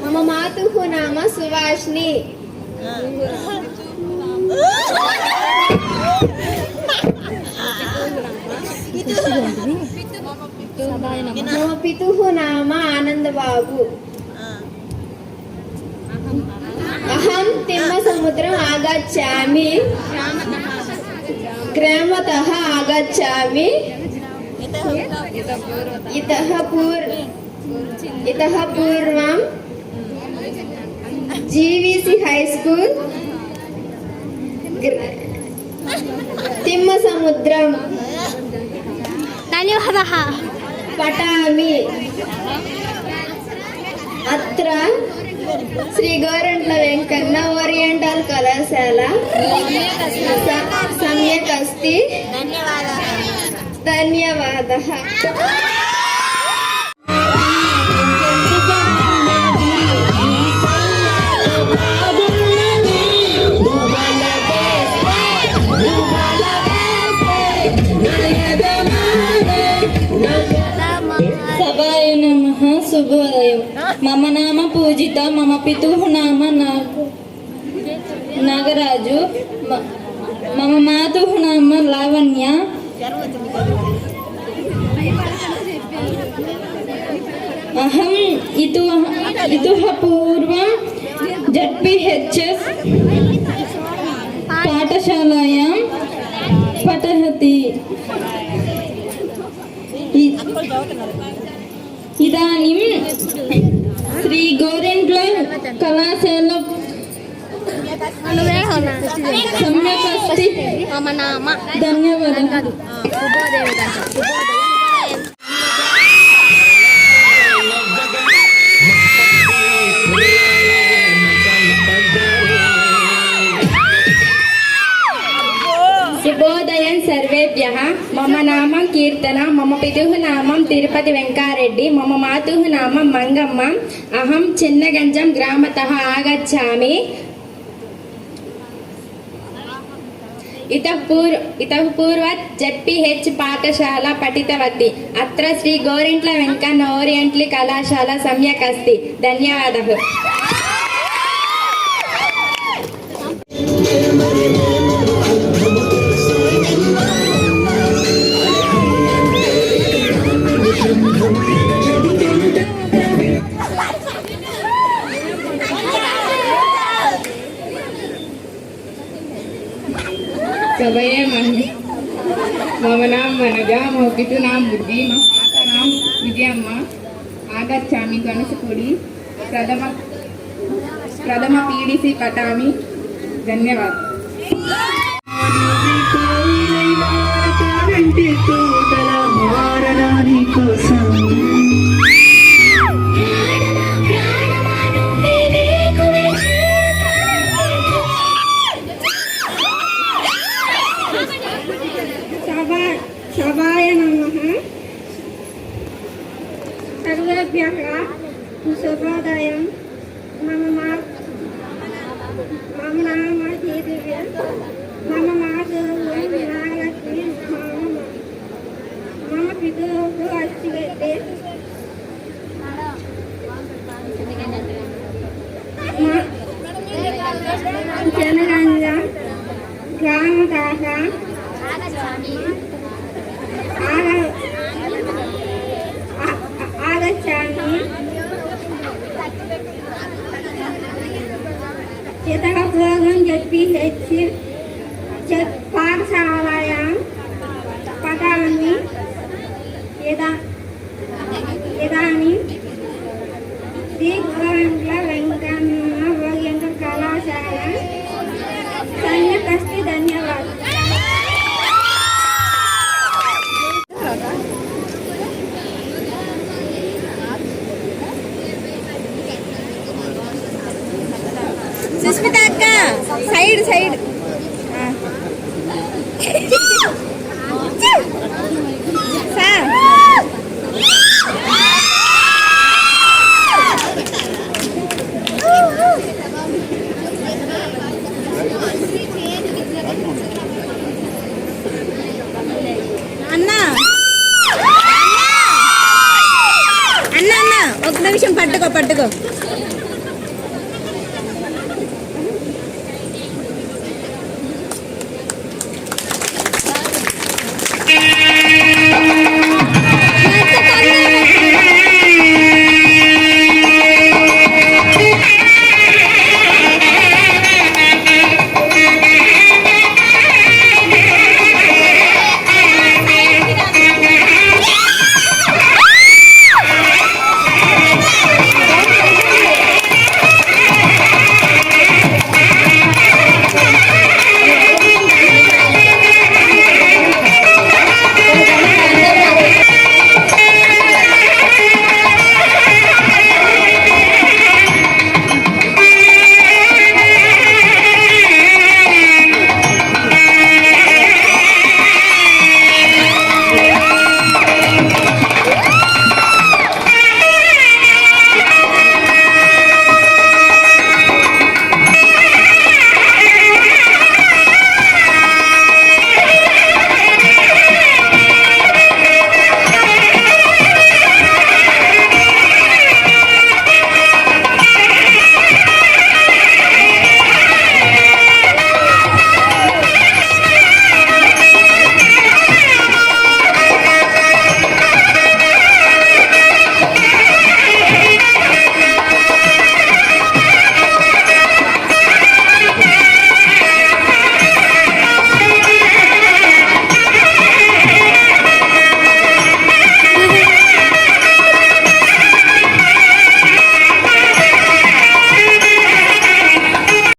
मम मातुः नाम सुभाषिनी मम पितुः नाम आनन्दबाबु अहं तिम्मसमुद्रम् आगच्छामि ग्रामतः आगच्छामि इतः पूर्वं जीवीसी हाई स्कूल तिम्मसमुद्रं धन्यवादः पठामि अत्र श्री गोरेंट्ल वेंकण्ण ओरिएंटल कलाशाला सम्यक् अस्ति धन्यवादः सभाय नमः शुभोदयं मम नाम पूजिता मम पितुः नाम नागराजु मम मातुः नाम लावण्य अहम् इतः पूर्वं ZPHS पाठशालायां पठति इदानीं श्री गोरेंट्ल कलाशाला सम्यक् अस्ति धन्यवादः शुभोदयं सर्वेभ्यः मम नाम कीर्तना मम पितुः नाम तिरुपति वेंकारेड्डी मम मातुः नाम मंगम्म अहं चिन्नगंजं ग्रामतः आगच्छामि इतः पूर्वं ZPH पाठशाला पठितवती अत्र श्री गोरेंट्ल वेंकण्ण ओरिएंटल कलाशाला सम्यक् अस्ति धन्यवादः सभये मम नाम वनजा मम पितुः नाम बुद्धि मम माता नाम विजयम्म आगच्छामि गणेशपुरी प्रथम पीडीसी पठामि धन्यवादः सभाय नमः सर्वेभ्यः शुभोदयं मम नाम श्रीदिव्या मम मातुः नागलक्ष्मी मम पितुः अस्ति जनगंजं ग्रामतः आगच्छामि इतः पूर्वं ZPH पाठशालायां पठामि ప్రధాని శ్రీ గోరంట్ల వెంకన్న భోగ్యంక కళాశాల సైన్యకస్తి ధన్యవాదాలు. సుస్మిత అక్క సైడ్ సైడ్ సార్ అన్నా అన్న అన్న ఒక నిమిషం పట్టుకో